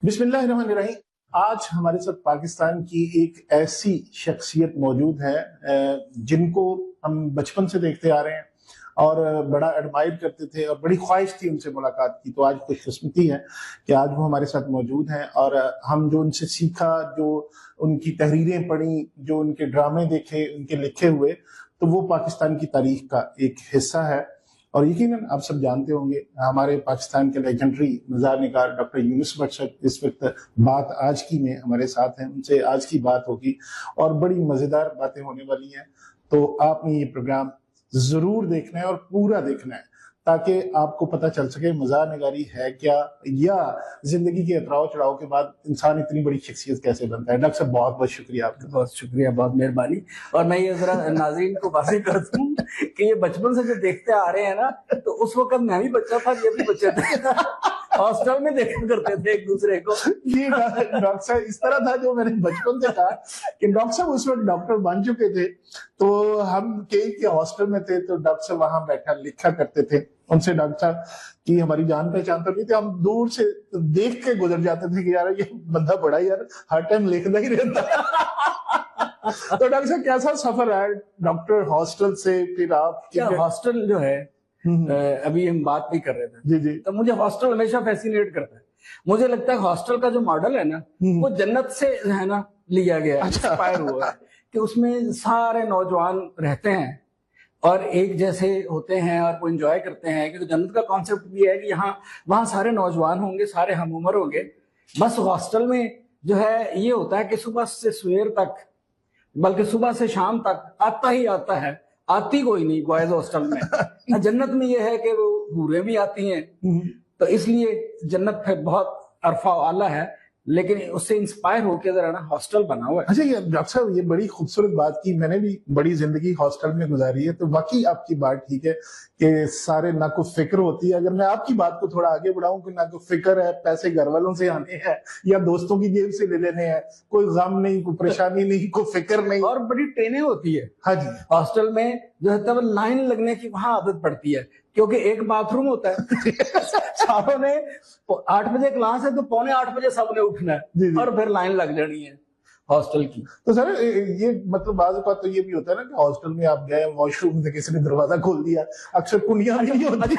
बिस्मिल्लाहिर्रहमानिर्रहीम। आज हमारे साथ पाकिस्तान की एक ऐसी शख्सियत मौजूद है जिनको हम बचपन से देखते आ रहे हैं और बड़ा एडमायर करते थे और बड़ी ख्वाहिश थी उनसे मुलाकात की। तो आज खुशकिस्मती है कि आज वो हमारे साथ मौजूद हैं और हम जो उनसे सीखा, जो उनकी तहरीरें पढ़ी, जो उनके ड्रामे देखे, उनके लिखे हुए, तो वो पाकिस्तान की तारीख का एक हिस्सा है। और यकीनन आप सब जानते होंगे, हमारे पाकिस्तान के लेजेंडरी मज़ार निगार डॉक्टर यूनुस भट्ट साहब इस वक्त बात आज की में हमारे साथ हैं। उनसे आज की बात होगी और बड़ी मज़ेदार बातें होने वाली हैं। तो आपने ये प्रोग्राम जरूर देखना है और पूरा देखना है ताकि आपको पता चल सके मज़ार निगारी है क्या, या जिंदगी के उतराव चढ़ाव के बाद इंसान इतनी बड़ी शख्सियत कैसे बनता है। डॉक्टर साहब बहुत बहुत शुक्रिया आपका। बहुत शुक्रिया, बहुत मेहरबानी। और मैं ये जरा नाज़रीन को वाज़ेह कर दूं कि ये बचपन से जो देखते आ रहे हैं ना, तो उस वक्त मैं भी बच्चा था, ये भी बच्चे थे, हॉस्टल में देखा करते थे एक दूसरे को। ये डॉक्टर साहब इस तरह था, जो मैंने बचपन से कहा कि डॉक्टर साहब उस वक्त डॉक्टर बन चुके थे, तो हम के हॉस्टल में थे, तो डॉक्टर साहब वहां बैठा लिखा करते थे। उनसे डॉक्टर साहब की हमारी जान पहचान तो नहीं थी, हम दूर से देख के गुजर जाते थे कि यार ये बंदा बड़ा यार हर टाइम लिखता ही रहता है। तो डॉक्टर साहब कैसा सफर है डॉक्टर हॉस्टल से, फिर आप क्या हॉस्टल जो है, अभी हम बात नहीं कर रहे थे जी जी, तो मुझे हॉस्टल हमेशा फैसिनेट करता है। मुझे लगता है हॉस्टल का जो मॉडल है ना, वो जन्नत से है ना लिया गया है, इंस्पायर हुआ है कि उसमें सारे नौजवान रहते हैं और एक जैसे होते हैं और वो एंजॉय करते हैं। क्योंकि जन्नत का कॉन्सेप्ट भी है कि यहाँ वहाँ सारे नौजवान होंगे, सारे हम उम्र होंगे। बस हॉस्टल में जो है ये होता है कि सुबह से सवेर तक, बल्कि सुबह से शाम तक आता ही आता है, आती कोई नहीं बॉयज हॉस्टल में। जन्नत में ये है कि वो हूरें भी आती हैं, तो इसलिए जन्नत फिर बहुत अरफा आला है, लेकिन उससे इंस्पायर होकर जरा ना हॉस्टल बना हुआ है। अच्छा, ये डॉक्टर साहब ये बड़ी खूबसूरत बात की, मैंने भी बड़ी जिंदगी हॉस्टल में गुजारी है, तो वाकई आपकी बात ठीक है कि सारे ना को फिक्र होती है। अगर मैं आपकी बात को थोड़ा आगे बढ़ाऊं कि ना को फिक्र है, पैसे घर वालों से आने हैं या दोस्तों की जेब से ले लेने हैं, कोई गम नहीं, कोई परेशानी नहीं, कोई फिक्र नहीं। और बड़ी ट्रेनिंग होती है। हाँ जी, हॉस्टल में जो है तब लाइन लगने की वहां आदत पड़ती है, क्योंकि एक बाथरूम होता है। सारों ने 8 बजे क्लास है तो 7:45 बजे सबने उठना है और फिर लाइन लग जानी है हॉस्टल की। तो सर ये मतलब बात तो ये भी होता है ना कि हॉस्टल में आप गए, वॉशरूम से किसी ने दरवाजा खोल दिया, अक्सर कुंडियां नहीं होती।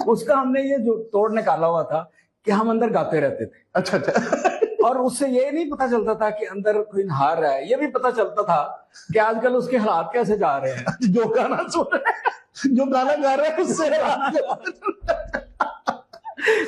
उसका हमने ये जो तोड़ निकाला हुआ था कि हम अंदर गाते रहते थे। अच्छा अच्छा। और उससे ये नहीं पता चलता था कि अंदर कोई नहा रहा है, ये भी पता चलता था कि आजकल उसके हालात कैसे जा रहे हैं। जो गाना सुन रहे हैं, जो गाना गा रहे हैं, उससे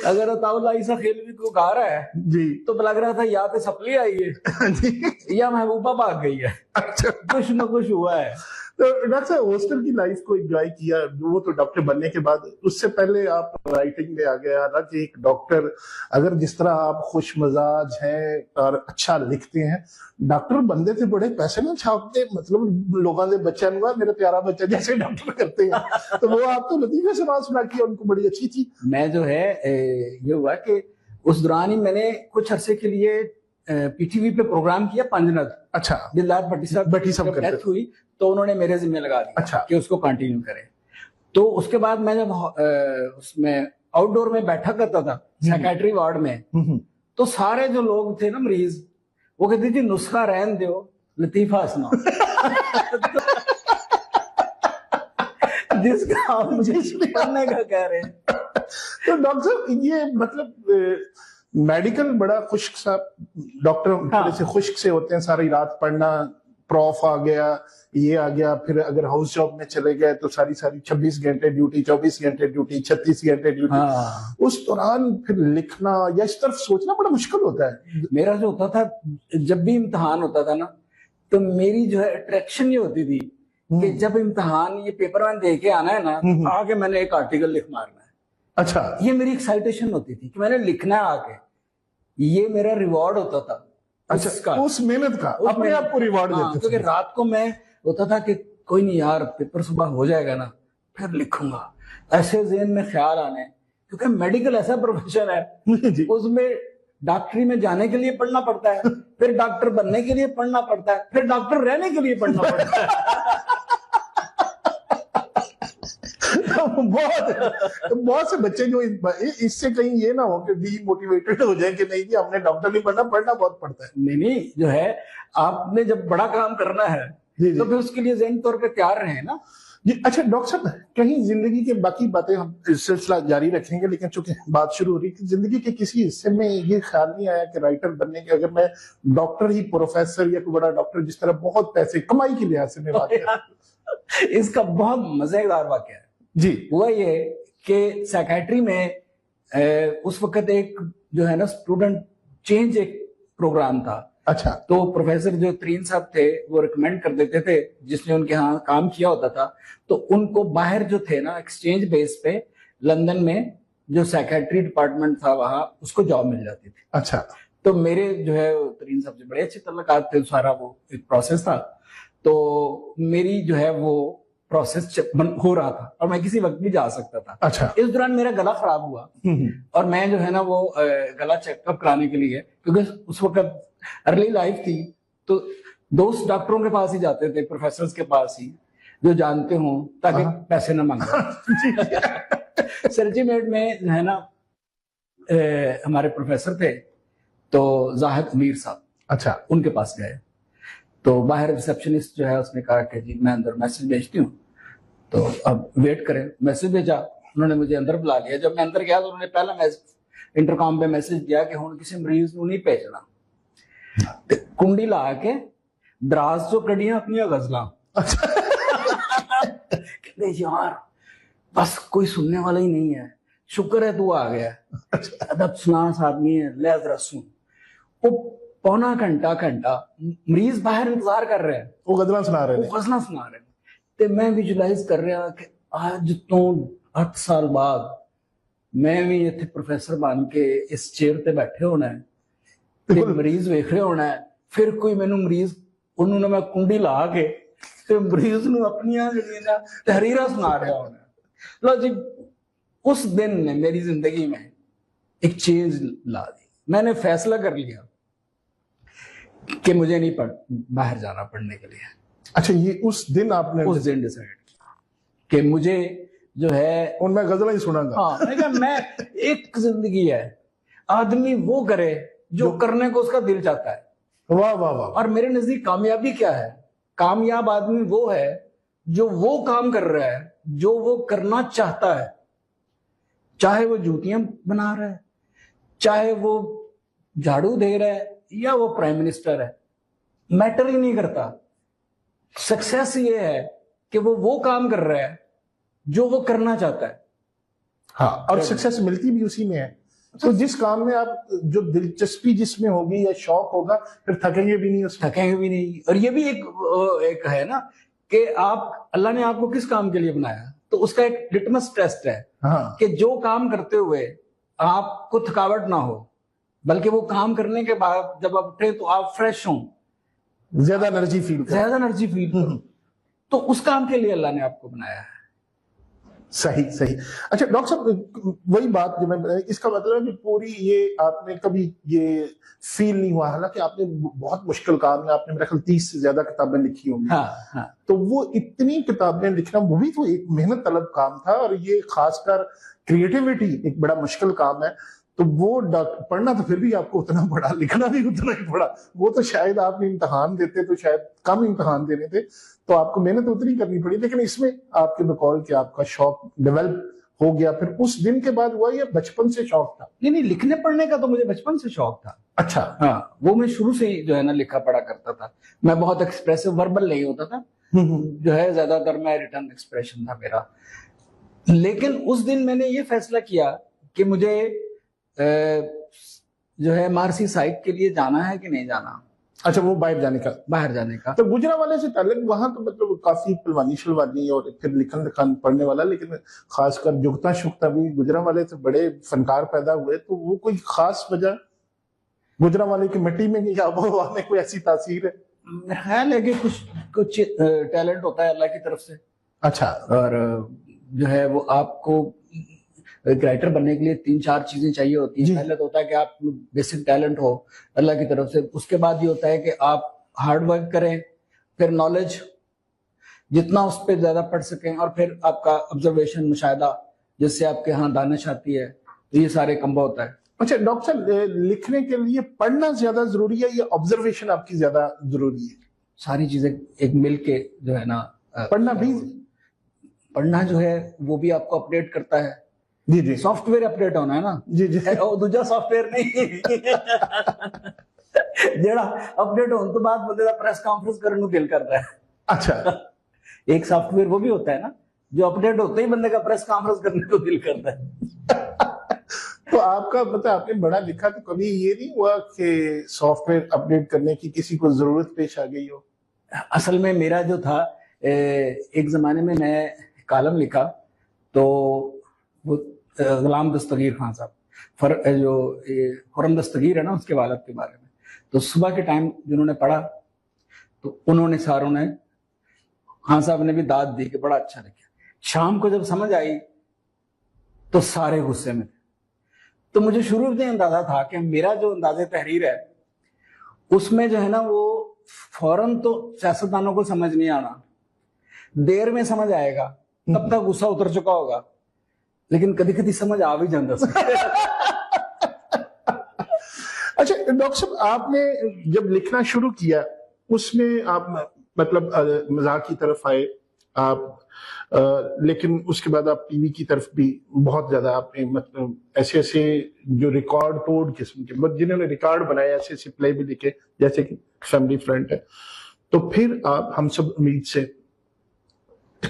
अगर अताउल्लाह ईसा खेलवी को गा रहा है जी, तो लग रहा था या तो सप्ली आई है या महबूबा भाग गई है। अच्छा, कुछ न कुछ हुआ है। तो डॉक्टर साहब हॉस्टल की लाइफ को एंजॉय किया, वो तो डॉक्टर बनने के बाद, उससे पहले आप राइटिंग में आ गए। हालांकि एक डॉक्टर, अगर जिस तरह आप खुश मजाज हैं और अच्छा लिखते हैं, डॉक्टर बंदे थे बड़े पैसे ना छापते, मतलब लोगों से बच्चा हुआ मेरा प्यारा बच्चा जैसे डॉक्टर करते हैं, तो वो आप तो लतीफे सुना की उनको बड़ी अच्छी थी। मैं जो है ये हुआ कि उस दौरान ही मैंने कुछ अरसे के लिए पीटीवी पे प्रोग्राम किया पंजनद। अच्छा, दिलदार भट्टी साहब डेथ हुई तो उन्होंने मेरे जिम्मे लगा दिया, अच्छा, कि उसको कंटिन्यू करें। तो उसके बाद मैं जब उसमें आउटडोर में बैठा करता था साइकेट्री वार्ड में, तो सारे जो लोग थे ना मरीज, वो कहते थे नुस्खा रहन दो, लतीफा सुनाओ। जिसका आप मुझे पढ़ने का कह रहे हैं। तो डॉक्टर साहब ये मतलब मेडिकल बड़ा खुश्क सा, डॉक्टर थोड़े से खुश्क से होते हैं, सारी रात पढ़ना, प्रॉफ आ गया, ये आ गया, फिर अगर हाउस जॉब में चले गए तो सारी 26 घंटे ड्यूटी, 24 घंटे ड्यूटी, 36 घंटे ड्यूटी। उस दौरान फिर लिखना या इस तरफ सोचना बड़ा मुश्किल होता है। मेरा जो होता था, जब भी इम्तिहान होता था ना, तो मेरी जो है अट्रैक्शन ये होती थी कि जब इम्तिहान ये पेपर मैंने दे के आना है ना, आगे मैंने एक आर्टिकल लिख मारना है। अच्छा, ये मेरी एक्साइटेशन होती थी कि मैंने लिखना है आगे, ये मेरा रिवॉर्ड होता था। अच्छा, उस मेहनत का अपने आप को रिवॉर्ड देते थे। क्योंकि रात को मैं होता था कि कोई नहीं यार, पेपर सुबह हो जाएगा ना, फिर लिखूंगा, ऐसे ज़हन में ख्याल आने। क्योंकि मेडिकल ऐसा प्रोफेशन है, उसमें डॉक्टरी में जाने के लिए पढ़ना पड़ता है, फिर डॉक्टर बनने के लिए पढ़ना पड़ता है, फिर डॉक्टर रहने के लिए पढ़ना पड़ता है। बहुत से बच्चे जो इससे कहीं ये ना हो कि डीमोटिवेटेड हो जाए कि नहीं जी हमने डॉक्टर नहीं पढ़ना, पढ़ना बहुत पड़ता है। नहीं, जो है आपने जब बड़ा काम करना है तो फिर उसके लिए ज़हनी तौर पे तैयार रहे ना जी। अच्छा डॉक्टर साहब, कहीं जिंदगी के बाकी बातें हम सिलसिला जारी रखेंगे, लेकिन चूंकि बात शुरू हो रही थी, जिंदगी के किसी हिस्से में ये ख्याल नहीं आया कि राइटर बनने के, अगर मैं डॉक्टर ही, प्रोफेसर या कोई बड़ा डॉक्टर, जिस तरह बहुत पैसे कमाई की लिहाज से मैं बात कर इसका बहुत मजेदार वाकया है जी। हुआ ये कि साइकेट्री में उस वक्त एक जो है ना स्टूडेंट चेंज एक प्रोग्राम था। अच्छा। तो प्रोफेसर जो तरीन साहब थे वो रिकमेंड कर देते थे, जिसने उनके यहाँ काम किया होता था, तो उनको बाहर जो थे ना एक्सचेंज बेस पे लंदन में जो साइकेट्री डिपार्टमेंट था वहां उसको जॉब मिल जाती थी। अच्छा। तो मेरे जो है तरीन साहब से बड़े अच्छे तल्लुकात थे, सारा वो एक प्रोसेस था। तो मेरी जो है वो प्रोसेस हो रहा था और मैं किसी वक्त भी जा सकता था। अच्छा। इस दौरान मेरा गला खराब हुआ और मैं जो है ना वो गला चेकअप कराने के लिए, क्योंकि उस वक्त अर्ली लाइफ थी, तो दोस्त डॉक्टरों के पास ही जाते थे, प्रोफेसर के पास ही, जो जानते हो, ताकि पैसे न मांगे। सर्जिमेट में जो है ना हमारे प्रोफेसर थे, तो जाहिद अमीर साहब, अच्छा, उनके पास गए। तो बाहर रिसेप्शनिस्ट जो है उसने कहा कि जी मैं अंदर मैसेज भेजती हूँ, तो अब वेट करें। मैसेज भेजा, उन्होंने मुझे अंदर बुला लिया। जब मैं अंदर गया तो उन्होंने पहला मैसेज इंटरकॉम पे मैसेज दिया कि हुण किसी मरीज को नहीं भेजना, कुंडी ला के दराज चो कड़ियां अपनी गजलां। कहते यार बस कोई सुनने वाला ही नहीं है, शुक्र है तू आ गया, अदब सुनास आदमी है, ले जरा सुन। वो पौना घंटा मरीज बाहर इंतजार कर रहे हैं, वो गजलां सुना रहे हैं। ते मैं विजुलाइज कर रहा कि आज तो 8 साल बाद मैं भी इत्थे प्रोफेसर बन के इस चेयर ते बैठे होना है, ते मरीज वेख रहे होना है, फिर कोई मैनू मरीज उन्होंने मैं कुंडी ला के ते मरीज नू अपनियां जड़ियां तहरीरां सुना रहा होना। लो जी, उस दिन ने मेरी जिंदगी में एक चेंज ला दी। मैंने फैसला कर लिया कि मुझे नहीं बाहर जाना पढ़ने के लिए। अच्छा, ये उस दिन आपने डिसाइड किया कि मुझे जो है मैं गजल ही सुनाऊंगा। हाँ, मैं एक जिंदगी है, आदमी वो करे जो करने को उसका दिल चाहता है। वाह वाह वाह। और मेरे नजदीक कामयाबी क्या है? कामयाब आदमी वो है जो वो काम कर रहा है जो वो करना चाहता है, चाहे वो जूतियां बना रहा है, चाहे वो झाड़ू दे रहा है, या वो प्राइम मिनिस्टर है, मैटर ही नहीं करता। सक्सेस ये है कि वो काम कर रहा है जो वो करना चाहता है। हाँ, और सक्सेस मिलती भी उसी में है। तो जिस काम में आप जो दिलचस्पी जिसमें होगी या शौक होगा, फिर थकेंगे भी नहीं उसमें। थकेंगे भी नहीं। और ये भी एक है ना कि आप, अल्लाह ने आपको किस काम के लिए बनाया, तो उसका एक लिटमस टेस्ट है। हाँ। कि जो काम करते हुए आपको थकावट ना हो, बल्कि वो काम करने के बाद जब आप उठे तो आप फ्रेश हो, ज्यादा एनर्जी फील करो। तो उस काम के लिए अल्लाह ने आपको बनाया है। सही सही। अच्छा डॉक्टर साहब, वही बात जो मैं, इसका मतलब है कि पूरी ये आपने कभी ये फील नहीं हुआ, हालांकि आपने बहुत मुश्किल काम है, आपने मेरे ख्याल 30 से ज्यादा किताबें लिखी होंगी। हाँ। तो वो इतनी किताबें लिखना वो भी तो एक मेहनत तलब काम था, और ये खासकर क्रिएटिविटी एक बड़ा मुश्किल काम है। तो वो पढ़ना तो फिर भी आपको उतना पड़ा, लिखना भी उतना ही पड़ा। वो तो शायद आपने इम्तहान देते तो शायद कम इम्तहान देने थे, तो आपको मेहनत उतनी करनी पड़ी। लेकिन इसमें आपके बकौल कि आपका शौक डेवलप हो गया, फिर उस दिन के बाद हुआ या बचपन से शौक था? नहीं, लिखने पढ़ने का तो मुझे बचपन से शौक था। अच्छा। हाँ, वो मैं शुरू से ही जो है ना लिखा पढ़ा करता था। मैं बहुत एक्सप्रेसिव वर्बल नहीं होता था, जो है ज्यादातर मैं रिटर्न एक्सप्रेशन था मेरा। लेकिन उस दिन मैंने ये फैसला किया कि मुझे जो है मार्सी साइट के लिए जाना है कि नहीं जाना। अच्छा, वो बाहर जाने का। तो गुजरांवाले से पहले वहां तो मतलब काफी पलवानी शलवानी और फिर लिखन लिखान पढ़ने वाला, लेकिन खासकर जुगता शुगता भी गुजरांवाले से बड़े फनकार पैदा हुए। तो वो कोई खास वजह गुजरांवाले की मिट्टी में या आबोहवा में कोई ऐसी तासीर है? मेरा ख्याल है कि कुछ टैलेंट होता है अल्लाह की तरफ से। अच्छा। और जो है वो आपको एक राइटर बनने के लिए 3-4 चीजें चाहिए होती है। पहले तो होता है कि आप बेसिक टैलेंट हो अल्लाह की तरफ से, उसके बाद ये होता है कि आप हार्ड वर्क करें, फिर नॉलेज, जितना उस पर ज्यादा पढ़ सकें, और फिर आपका ऑब्जर्वेशन, मुशाहिदा, जिससे आपके यहाँ दानिश आती है, तो ये सारे कंबो होता है। अच्छा डॉक्टर साहब, लिखने के लिए पढ़ना ज्यादा जरूरी है या ऑब्जर्वेशन आपकी ज्यादा जरूरी है? सारी चीजें एक मिल के जो है ना, पढ़ना जो है वो भी आपको अपडेट करता है। जी जी, सॉफ्टवेयर अपडेट होना है ना। जी जी, और दूसरा सॉफ्टवेयर नहीं जेड़ा अपडेट होने तो बाद बंदे दा प्रेस कॉन्फ्रेंस करने को दिल करता है। अच्छा एक सॉफ्टवेयर वो भी होता है ना, जो अपडेट होते ही बंदे का प्रेस कॉन्फ्रेंस करने को दिल करता है। तो आपका मतलब आपने बड़ा लिखा, तो कभी ये नहीं हुआ कि सॉफ्टवेयर अपडेट करने की किसी को जरूरत पेश आ गई हो? असल में मेरा जो था, एक जमाने में मैं कॉलम लिखा, तो वो गुलाम दस्तगीर खान साहब, जो खुर्रम दस्तगीर है ना, उसके वालिद के बारे में, तो सुबह के टाइम जिन्होंने पढ़ा तो उन्होंने सारों ने, खान साहब ने भी दाद दी कि बड़ा अच्छा लिखा। शाम को जब समझ आई तो सारे गुस्से में थे। तो मुझे शुरू से अंदाजा था कि मेरा जो अंदाज़े तहरीर है उसमें जो है ना, वो फौरन तो सियासतदानों को समझ नहीं आना, देर में समझ आएगा, तब तक गुस्सा उतर चुका होगा, लेकिन कभी कभी समझ आ भी जाता। अच्छा डॉक्टर साहब, आपने जब लिखना शुरू किया उसमें आप मतलब मजाक की तरफ आए आप, लेकिन उसके बाद आप टीवी की तरफ भी बहुत ज्यादा आपने मतलब ऐसे ऐसे जो रिकॉर्ड तोड़ किस्म के, मतलब जिन्होंने रिकॉर्ड बनाए, ऐसे ऐसे प्ले भी लिखे जैसे कि फैमिली फ्रेंड है। तो फिर आप हम सब उम्मीद से,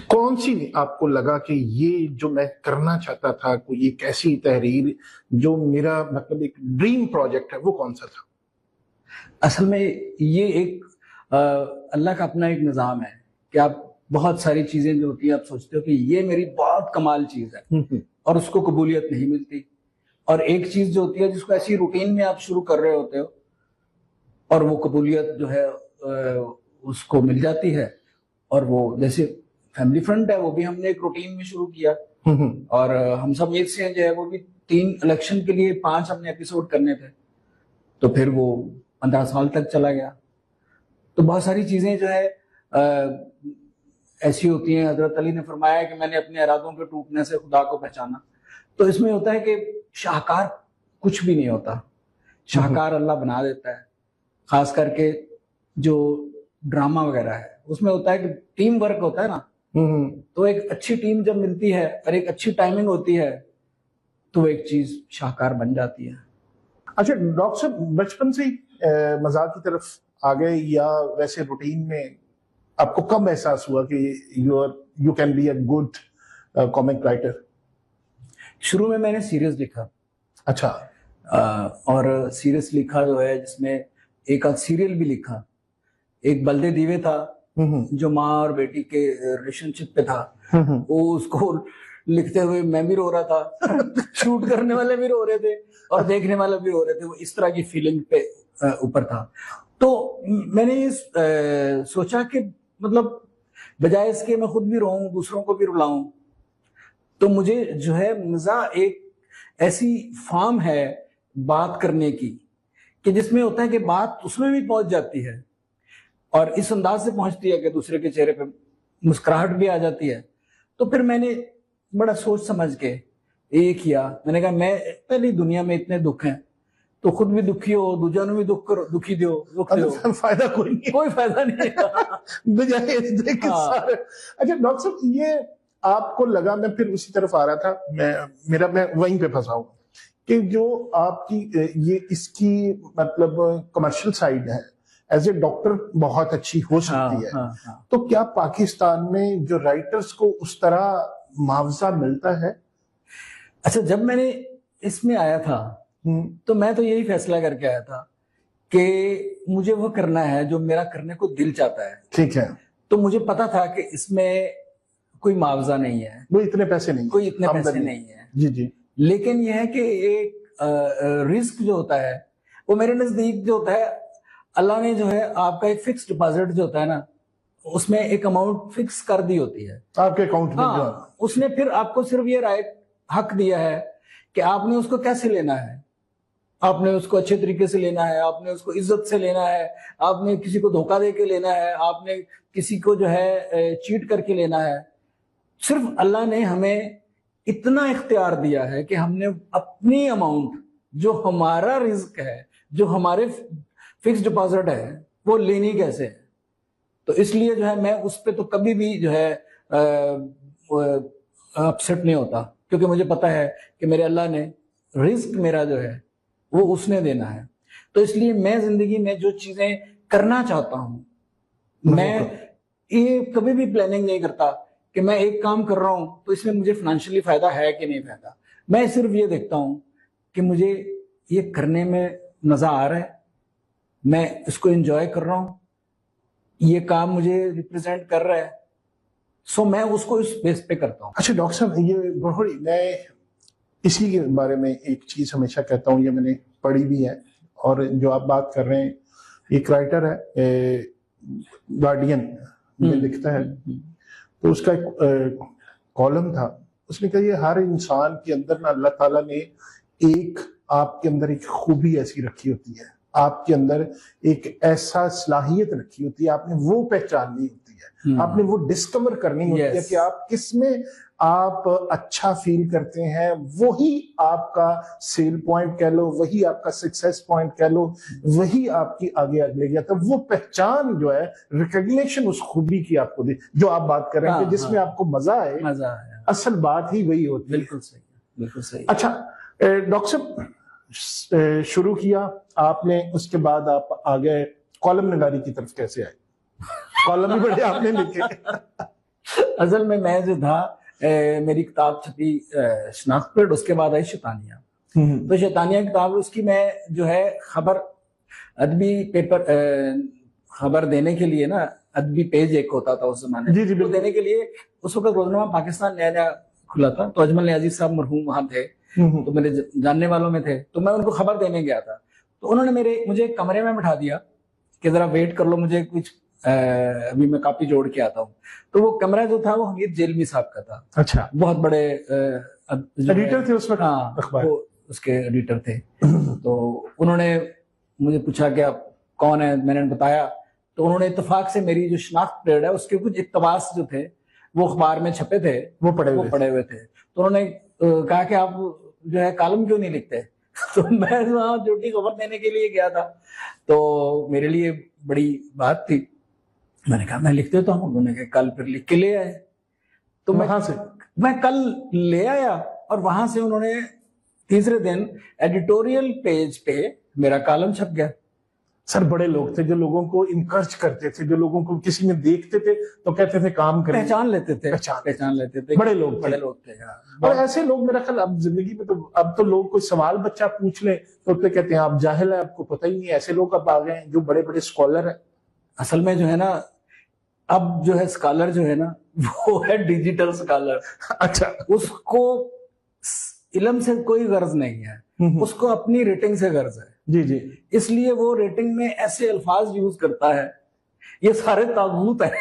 कौन सी आपको लगा कि ये जो मैं करना चाहता था, कोई एक ऐसी तहरीर जो मेरा मतलब एक ड्रीम प्रोजेक्ट है, वो कौन सा था? असल में ये एक अल्लाह का अपना एक निज़ाम है कि आप बहुत सारी चीजें जो होती है, आप सोचते हो कि ये मेरी बहुत कमाल चीज है, और उसको कबूलियत नहीं मिलती। और एक चीज जो होती है जिसको ऐसी रूटीन में आप शुरू कर रहे होते हो और वो कबूलियत जो है उसको मिल जाती है। और वो जैसे फैमिली फ्रंट है, वो भी हमने एक रूटीन में शुरू किया, और हम सब एक से जो है वो भी 3 इलेक्शन के लिए 5 हमने एपिसोड करने थे, तो फिर वो 15 साल तक चला गया। तो बहुत सारी चीजें जो है ऐसी होती हैं। हजरत अली ने फरमाया कि मैंने अपने इरादों के टूटने से खुदा को पहचाना। तो इसमें होता है कि शाहकार कुछ भी नहीं होता, शाहकार अल्लाह बना देता है। खास करके जो ड्रामा वगैरह है उसमें होता है कि टीम वर्क होता है ना, तो एक अच्छी टीम जब मिलती है और एक अच्छी टाइमिंग होती है तो एक चीज शाहकार बन जाती है। अच्छा डॉक्टर साहब, बचपन से ही मजाक की तरफ आ गए या वैसे रूटीन में आपको कब एहसास हुआ कि you can be a good comic writer? शुरू में मैंने सीरीज लिखा। अच्छा। और सीरीज लिखा जो है जिसमें एक आध सीरियल भी लिखा। एक बल्दे दीवे था जो माँ और बेटी के रिलेशनशिप पे था, वो उसको लिखते हुए मैं भी रो रहा था शूट करने वाले भी रो रहे थे और देखने वाले भी रो रहे थे। वो इस तरह की फीलिंग पे ऊपर था। तो मैंने ये सोचा कि मतलब बजाय इसके मैं खुद भी रोऊं, दूसरों को भी रुलाऊं, तो मुझे जो है मजा एक ऐसी फॉर्म है बात करने की कि जिसमें होता है कि बात उसमें भी पहुंच जाती है और इस अंदाज से पहुंचती है कि दूसरे के चेहरे पे मुस्कुराहट भी आ जाती है। तो फिर मैंने बड़ा सोच समझ के ये किया। मैंने कहा मैं पहली दुनिया में इतने दुख हैं तो खुद भी दुखी हो, दूजा भी दुखी दो, फायदा कोई नहीं, कोई फायदा नहीं बजाय सारे। अच्छा डॉक्टर साहब, ये आपको लगा, मैं फिर उसी तरफ आ रहा था, मैं वहीं पे फंसा हूं कि जो आपकी ये इसकी मतलब कमर्शियल साइड है, एज ए डॉक्टर बहुत अच्छी हो सकती है। तो क्या पाकिस्तान में जो राइटर्स को उस तरह मुआवजा मिलता है? अच्छा, जब मैंने इसमें आया था तो मैं तो यही फैसला करके आया था कि मुझे वो करना है जो मेरा करने को दिल चाहता है। ठीक है। तो मुझे पता था कि इसमें कोई मुआवजा नहीं है, कोई इतने पैसे नहीं, कोई इतने पैसे नहीं है। जी जी। लेकिन यह है कि एक रिस्क जो होता है वो मेरे नजदीक जो होता है, अल्लाह ने जो है आपका एक फिक्स डिपॉजिट जो होता है ना, उसमें एक अमाउंट फिक्स कर दी होती है आपके अकाउंट में। हाँ, उसने फिर आपको सिर्फ ये राइट हक दिया है कि आपने उसको कैसे लेना है। आपने उसको अच्छे तरीके से लेना है, आपने उसको इज्जत से लेना है, आपने किसी को धोखा दे के लेना है, आपने किसी को जो है चीट करके लेना है। सिर्फ अल्लाह ने हमें इतना इख्तियार दिया है कि हमने अपनी अमाउंट, जो हमारा रिस्क है, जो हमारे फिक्स डिपॉजिट है, वो लेनी कैसे है। तो इसलिए जो है मैं उस पर तो कभी भी जो है अपसेट नहीं होता, क्योंकि मुझे पता है कि मेरे अल्लाह ने रिस्क मेरा जो है वो उसने देना है। तो इसलिए मैं जिंदगी में जो चीजें करना चाहता हूं, मैं ये कभी भी प्लानिंग नहीं करता कि मैं एक काम कर रहा हूं तो इसमें मुझे फाइनेंशियली फायदा है कि नहीं फायदा। मैं सिर्फ ये देखता हूं कि मुझे ये करने में मजा आ रहा है, मैं इसको एंजॉय कर रहा हूं, ये काम मुझे रिप्रेजेंट कर रहा है, सो मैं उसको इस बेस पे करता हूं। अच्छा डॉक्टर साहब, ये बहुत, मैं इसी के बारे में एक चीज हमेशा कहता हूँ, ये मैंने पढ़ी भी है, और जो आप बात कर रहे हैं, एक राइटर है गार्डियन में लिखता है, तो उसका एक कॉलम था, उसने कहा ये हर इंसान के अंदर ना अल्लाह ताला ने एक, आपके अंदर एक खूबी ऐसी रखी होती है, आपके अंदर एक ऐसा सलाहियत रखी होती है, आपने वो पहचाननी होती है, आपने वो डिस्कवर करनी होती है कि आप किसमें आप अच्छा फील करते हैं, वही आपका सेल पॉइंट कह लो, वही आपका सक्सेस पॉइंट कह लो, वही आपकी आगे ले गया। तो वो पहचान जो है, रिकॉग्निशन उस खूबी की आपको दे, जो आप बात कर रहे हैं, जिसमें आपको मजा आए, असल बात ही वही होती है। बिल्कुल सही, बिल्कुल सही। अच्छा डॉक्टर साहब, शुरू किया आपने, उसके बाद आप आ गए कॉलम नगारी की तरफ, कैसे आए? कॉलम भी बड़े आपने लिखे। असल में मैं जो था, मेरी किताब छपी शनाख्त, उसके बाद आई शैतानिया। तो शैतानिया किताब, उसकी मैं जो है खबर, अदबी पेपर, खबर देने के लिए ना, अदबी पेज एक होता था उस जमाने में, वो देने के लिए उस वक्त रोजनामा पाकिस्तान नया नया खुला था, तो अजमल न्याजी साहब मरहूम वहां थे, तो मेरे जानने वालों में थे, तो मैं उनको खबर देने गया था। तो उन्होंने मुझे एक कमरे में बिठा दिया कि जरा वेट कर लो, मुझे कुछ अभी मैं कॉपी जोड़ के आता हूँ। तो वो कमरा जो था वो हमीद जेलमी साहब का था। अच्छा, बहुत बड़े एडिटर थे उसमें। हाँ, वो उसके एडिटर थे। तो उन्होंने मुझे पूछा कि आप कौन है, मैंने बताया, तो उन्होंने इत्तेफाक से मेरी जो शनाख्त परेड है उसके कुछ इक्तबास जो थे वो अखबार में छपे थे, वो पढ़े हुए थे। तो उन्होंने कहा कि आप जो है कॉलम क्यों नहीं लिखते। तो मैं वहां ड्यूटी खबर देने के लिए गया था, तो मेरे लिए बड़ी बात थी, मैंने कहा मैं लिख देता हूँ। उन्होंने कहा कल फिर लिख के ले आए। तो मैं कल ले आया, और वहां से उन्होंने तीसरे दिन एडिटोरियल पेज पे मेरा कॉलम छप गया। सर बड़े लोग थे जो लोगों को इनकरेज करते थे, जो लोगों को किसी में देखते थे तो कहते थे काम करें, पहचान लेते थे, बड़े लोग थे। और ऐसे लोग मेरा ख्याल अब जिंदगी में, तो अब तो लोग कोई सवाल बच्चा पूछ ले तो कहते हैं आप जाहिल है, आपको पता ही नहीं। ऐसे लोग अब आ गए हैं जो बड़े बड़े स्कॉलर है। असल में जो है ना, अब जो है स्कॉलर जो है ना, वो है डिजिटल स्कॉलर। अच्छा, उसको इल्म से कोई गर्ज नहीं है, उसको अपनी रेटिंग से गर्ज है। जी जी, इसलिए वो रेटिंग में ऐसे अल्फाज यूज करता है, ये सारे तागूत है।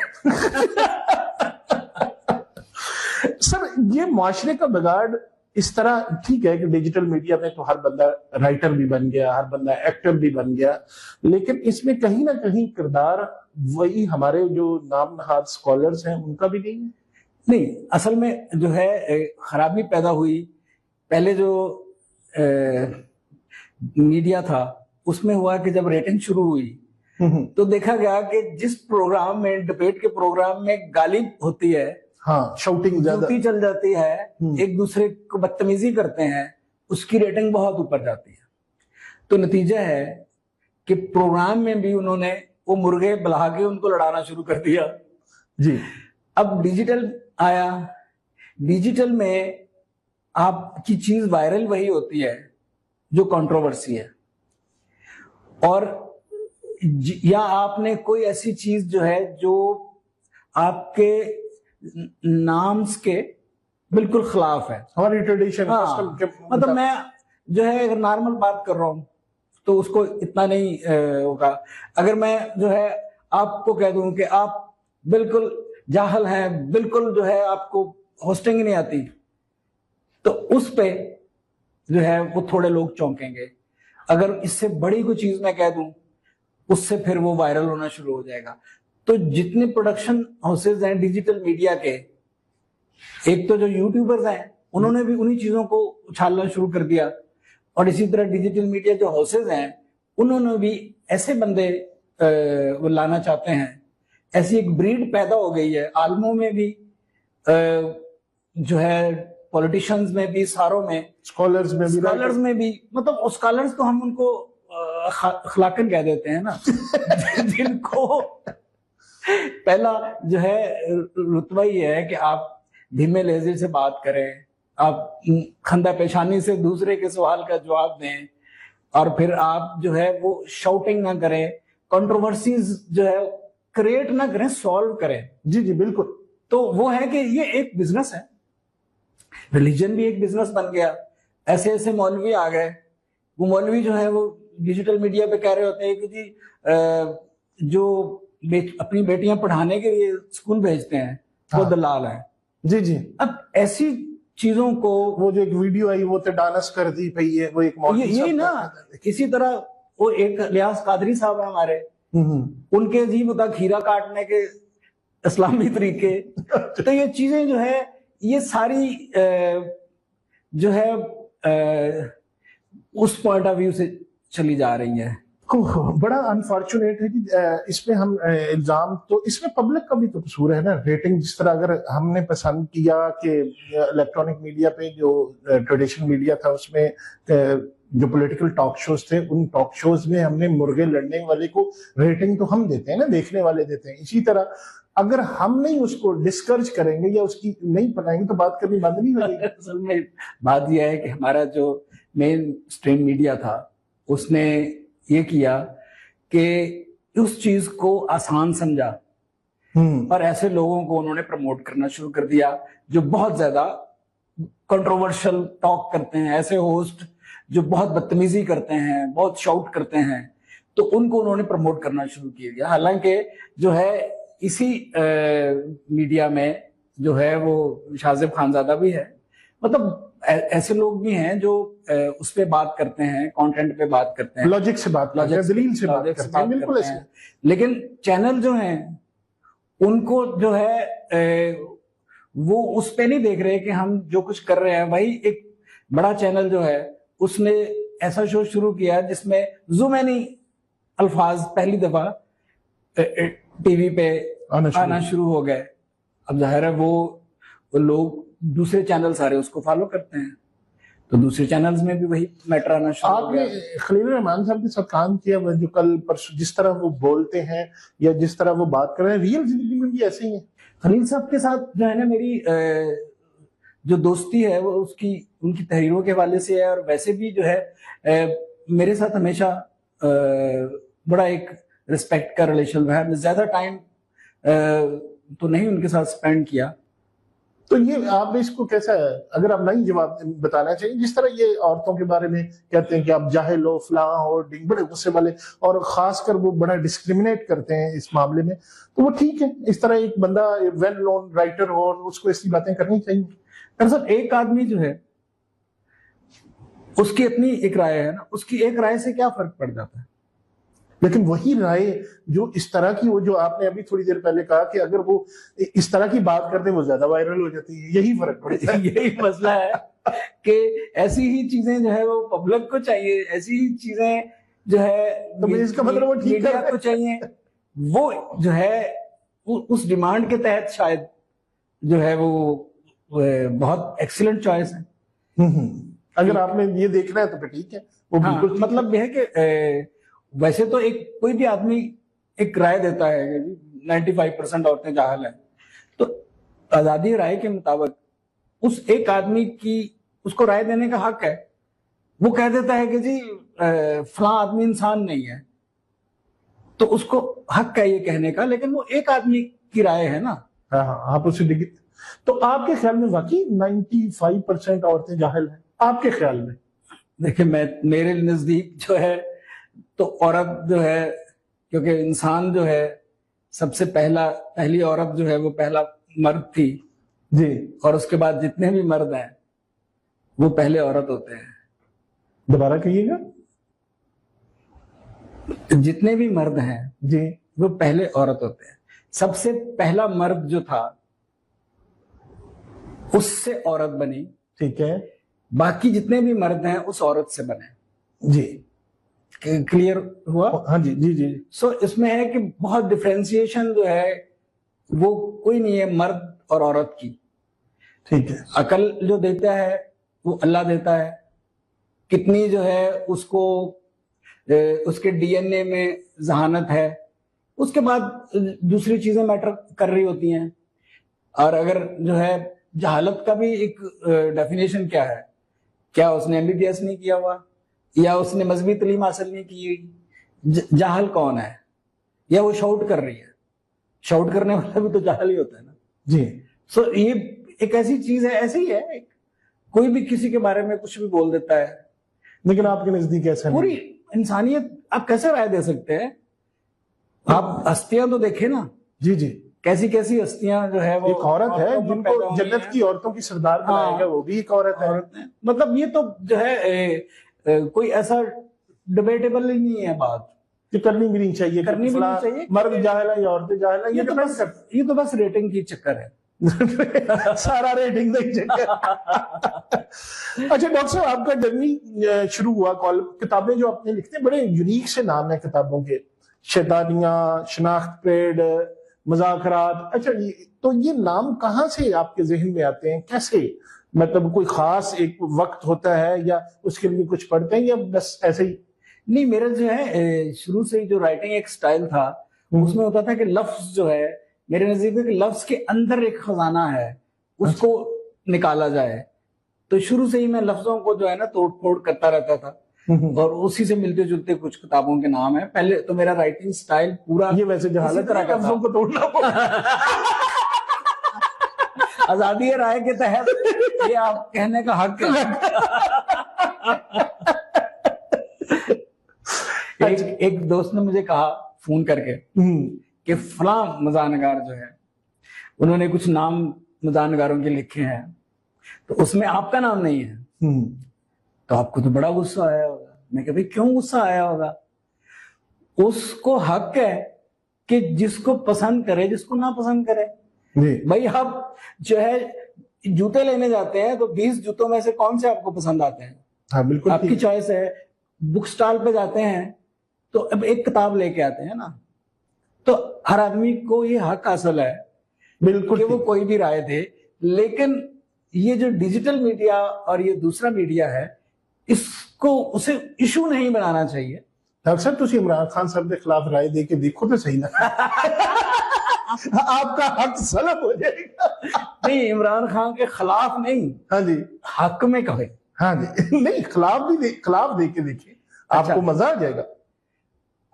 सर ये माशरे का बिगाड़ इस तरह, ठीक है कि डिजिटल मीडिया में तो हर बंदा राइटर भी बन गया, हर बंदा एक्टर भी बन गया, लेकिन इसमें कहीं ना कहीं किरदार वही हमारे जो नाम नहाद स्कॉलर्स हैं उनका भी नहीं है। नहीं, असल में जो है खराबी पैदा हुई, पहले जो मीडिया था उसमें हुआ कि जब रेटिंग शुरू हुई तो देखा गया कि जिस प्रोग्राम में, डिबेट के प्रोग्राम में गालिब होती है, हाँ, शाउटिंग चल जाती है, एक दूसरे को बदतमीजी करते हैं, उसकी रेटिंग बहुत ऊपर जाती है। तो नतीजा है कि प्रोग्राम में भी उन्होंने वो मुर्गे बुला के उनको लड़ाना शुरू कर दिया। जी, अब डिजिटल आया, डिजिटल में आपकी चीज वायरल वही होती है जो कंट्रोवर्सी है, और या आपने कोई ऐसी चीज जो है जो आपके नाम्स के बिल्कुल खिलाफ है, हमारी ट्रेडिशन, कस्टम के, मतलब मैं जो है अगर नॉर्मल बात कर रहा हूं तो उसको इतना नहीं होगा। अगर मैं जो है आपको कह दूं कि आप बिल्कुल जाहल हैं, बिल्कुल जो है आपको होस्टिंग ही नहीं आती, तो उस पे जो है वो थोड़े लोग चौंकेंगे। अगर इससे बड़ी कोई चीज मैं कह दूं, उससे फिर वो वायरल होना शुरू हो जाएगा। तो जितने प्रोडक्शन हाउसेज हैं डिजिटल मीडिया के, एक तो जो यूट्यूबर्स हैं उन्होंने भी उन्हीं चीजों को उछालना शुरू कर दिया, और इसी तरह डिजिटल मीडिया जो हाउसेज हैं उन्होंने भी ऐसे बंदे वो लाना चाहते हैं। ऐसी एक ब्रीड पैदा हो गई है आलमों में भी, जो है पॉलिटिशियंस में भी, सारों में, स्कॉलर्स में भी, मतलब स्कॉलर्स तो हम उनको अखलाकन कह देते हैं ना जिनको पहला जो है रुतबा ही है कि आप धीमे लहजे से बात करें, आप खंदा पेशानी से दूसरे के सवाल का जवाब दें, और फिर आप जो है वो शाउटिंग ना करें, कंट्रोवर्सीज जो है क्रिएट ना करें, सॉल्व करें। जी जी बिल्कुल। तो वो है कि ये एक बिजनेस है, रिलीजन भी एक बिजनेस बन गया। ऐसे ऐसे मौलवी आ गए, वो मौलवी जो है वो डिजिटल मीडिया पे कह रहे होते हैं कि जी जो अपनी बेटियां पढ़ाने के लिए स्कूल भेजते हैं वो दलाल है। जी जी। अब ऐसी चीजों को, वो जो एक वीडियो आई वो तो डांस कर दी पई है, वो एक यही ना। इसी तरह वो एक लियास कादरी साहब है हमारे, उनके अजीब होता खीरा काटने के इस्लामी तरीके। तो ये चीजें जो है ये सारी जो है उस पॉइंट ऑफ व्यू से चली जा रही है। बड़ा अनफॉर्चुनेट है कि इसमें हम इल्जाम, तो इसमें पब्लिक का भी तो कसूर है ना। रेटिंग जिस तरह अगर हमने पसंद किया कि इलेक्ट्रॉनिक मीडिया पे जो ट्रेडिशनल मीडिया था उसमें जो पॉलिटिकल टॉक शोज थे, उन टॉक शोज में हमने मुर्गे लड़ने वाले को रेटिंग तो हम देते हैं ना, देखने वाले देते हैं। इसी तरह अगर हम नहीं उसको डिस्करेज करेंगे या उसकी नहीं पढ़ाएंगे तो बात करनी बंद नहीं होगी। असल में बात यह है कि हमारा जो मेन स्ट्रीम मीडिया था उसने ये किया कि उस चीज को आसान समझा और ऐसे लोगों को उन्होंने प्रमोट करना शुरू कर दिया जो बहुत ज्यादा कंट्रोवर्शियल टॉक करते हैं, ऐसे होस्ट जो बहुत बदतमीजी करते हैं, बहुत शाउट करते हैं, तो उनको उन्होंने प्रमोट करना शुरू किया गया। हालांकि जो है इसी मीडिया में जो है वो शाहजेब खानजादा भी है, मतलब ऐसे लोग भी हैं जो उस पे बात करते हैं, कंटेंट पे बात करते हैं, लॉजिक से बात करते हैं, दलील से बात करते हैं, बिल्कुल ऐसे। लेकिन चैनल जो हैं उनको जो है वो उस पे नहीं देख रहे कि हम जो कुछ कर रहे हैं। भाई एक बड़ा चैनल जो है उसने ऐसा शो शुरू किया जिसमें जुमैनी अल्फाज पहली दफा टीवी पे आना शुरू हो गए। अब जाहिर है वो लोग दूसरे चैनल सारे उसको फॉलो करते हैं, तो दूसरे चैनल्स में भी वही मैटर आना शुरू हो गया। आपने खलील रहमान साहब के साथ काम किया, जो कल परसों जिस तरह वो बोलते हैं या जिस तरह वो बात कर रहे हैं, रियल जिंदगी में भी ऐसे ही है? खलील साहब के साथ जो है ना मेरी जो दोस्ती है वो उसकी उनकी तहरीरों के हवाले से है, और वैसे भी जो है मेरे साथ हमेशा बड़ा एक रिस्पेक्ट का रिलेशन रहा है। मैं ज्यादा टाइम तो नहीं उनके साथ स्पेंड किया। तो ये आपने इसको कैसा है, अगर आप नहीं जवाब बताना चाहिए, जिस तरह ये औरतों के बारे में कहते हैं कि आप जाहिल हो, फलां हो, बड़े गुस्से वाले, और खासकर वो बड़ा डिस्क्रिमिनेट करते हैं इस मामले में, तो वो ठीक है। इस तरह एक बंदा वेल नोन राइटर हो और उसको ऐसी बातें करनी चाहिए। दरअसल एक आदमी जो है उसकी अपनी एक राय है ना, उसकी एक राय से क्या फर्क पड़ जाता है। लेकिन वही राय जो इस तरह की, वो जो आपने अभी थोड़ी देर पहले कहा कि अगर वो इस तरह की बात करते वो ज्यादा वायरल हो जाती है, यही फर्क पड़ता है। यही मसला है कि ऐसी ही चीजें जो है वो पब्लिक को चाहिए, ऐसी ही चीजें जो है तो इसका मतलब वो ठीक मीडिया को चाहिए। वो जो है उस डिमांड के तहत शायद जो है वो बहुत एक्सीलेंट चॉइस है। अगर आपने ये देखना है तो फिर ठीक है, वो बिल्कुल मतलब यह है कि वैसे तो एक कोई भी आदमी एक राय देता है कि 95% औरतें जाहिल हैं, तो आजादी राय के मुताबिक उस एक आदमी की उसको राय देने का हक है। वो कह देता है कि जी फलां आदमी इंसान नहीं है, तो उसको हक है ये कहने का, लेकिन वो एक आदमी की राय है ना। हाँ, आप उसे डिग्री। तो आपके ख्याल में वाकई 95% औरतें जाहिल हैं आपके ख्याल में? देखिए मेरे नजदीक जो है तो औरत जो है, क्योंकि इंसान जो है सबसे पहली औरत जो है वो पहला मर्द थी जी, और उसके बाद जितने भी मर्द हैं वो पहले औरत होते हैं। दोबारा कहिएगा। जितने भी मर्द हैं जी वो पहले औरत होते हैं। सबसे पहला मर्द जो था उससे औरत बनी, ठीक है, बाकी जितने भी मर्द हैं उस औरत से बने। जी क्लियर हुआ? हाँ जी जी जी। सो इसमें है कि बहुत डिफरेंशिएशन जो है वो कोई नहीं है मर्द और औरत की। ठीक है, अकल जो देता है वो अल्लाह देता है, कितनी जो है उसको उसके डीएनए में जहानत है, उसके बाद दूसरी चीजें मैटर कर रही होती हैं। और अगर जो है जहालत का भी एक डेफिनेशन क्या है, क्या उसने एमबीबीएस नहीं किया हुआ या उसने मजहबी तालीम हासिल नहीं की, जाहल कौन है? या वो शाउट कर रही है, शाउट करने वाला भी तो जाहल ही होता है ना जी। सो ये एक ऐसी चीज है, ऐसे ही है, कोई भी किसी के बारे में कुछ भी बोल देता है। लेकिन आपके नजदीक ऐसा पूरी नहीं? इंसानियत आप कैसे राय दे सकते हैं? आप हस्तियां तो देखे ना, जी जी। कैसी कैसी हस्तियां जो है वो एक औरत है जिनको जन्नत की औरतों की सरदार बनाया गया, वो भी एक औरत है। मतलब ये तो जो है कोई ऐसा डिबेटेबल ही नहीं है बात कि करनी भी नहीं चाहिए, करनी भी नहीं चाहिए। मर्द जाहिल है या औरतें जाहिल है, ये तो बस रेटिंग की चक्कर है। सारा रेटिंग का ही चक्कर। अच्छा डॉक्टर साहब, आपका जर्नी शुरू हुआ कॉल, किताबें जो आपने लिखते हैं बड़े यूनिक से नाम है किताबों के, शैतानियां, शनाख्त परेड, मुज़ाकरात। अच्छा तो ये नाम कहाँ से आपके जहन में आते हैं, कैसे? मतलब कोई खास एक वक्त होता है या उसके लिए कुछ पढ़ते हैं या बस ऐसे ही? नहीं, मेरा जो है शुरू से ही जो राइटिंग एक स्टाइल था उसमें होता था कि लफ्ज जो है मेरे नजदीक में लफ्ज के अंदर एक खजाना है, उसको निकाला जाए। तो शुरू से ही मैं लफ्जों को जो है ना तोड़ फोड़ करता रहता था और उसी से मिलते जुलते कुछ किताबों के नाम है। पहले तो मेरा राइटिंग स्टाइल पूरा ये वैसे जहालत तरह का लफ्जों को तोड़ना आजादी राय के तहत ये आप कहने का हक है। एक दोस्त ने मुझे कहा फोन करके कि फलां मज़ाहनगार जो है उन्होंने कुछ नाम मज़ाहनगारों के लिखे हैं तो उसमें आपका नाम नहीं है। तो आपको तो बड़ा गुस्सा आया होगा। मैं कहा भाई क्यों गुस्सा आया होगा? उसको हक है कि जिसको पसंद करे, जिसको ना पसंद करे। भाई आप जो है जूते लेने जाते हैं तो 20 जूतों में से कौन से आपको पसंद आते हैं? हाँ बिल्कुल, आपकी चॉइस है। बुक स्टॉल पे जाते हैं तो अब एक किताब लेके आते हैं ना, तो हर आदमी को ये हक हासिल है बिल्कुल कि वो कोई भी राय दे। लेकिन ये जो डिजिटल मीडिया और ये दूसरा मीडिया है, इसको उसे इशू नहीं बनाना चाहिए। डॉक्टर साहब तुम इमरान खान साहब के खिलाफ राय दे के देखो तो सही ना। आपका हक सलब हो जाएगा। नहीं, इमरान खान के खिलाफ नहीं, हाँ जी, हक में कहे। हाँ जी, नहीं खिलाफ भी खिलाफ दे के देखिए, आपको मजा आ जाएगा।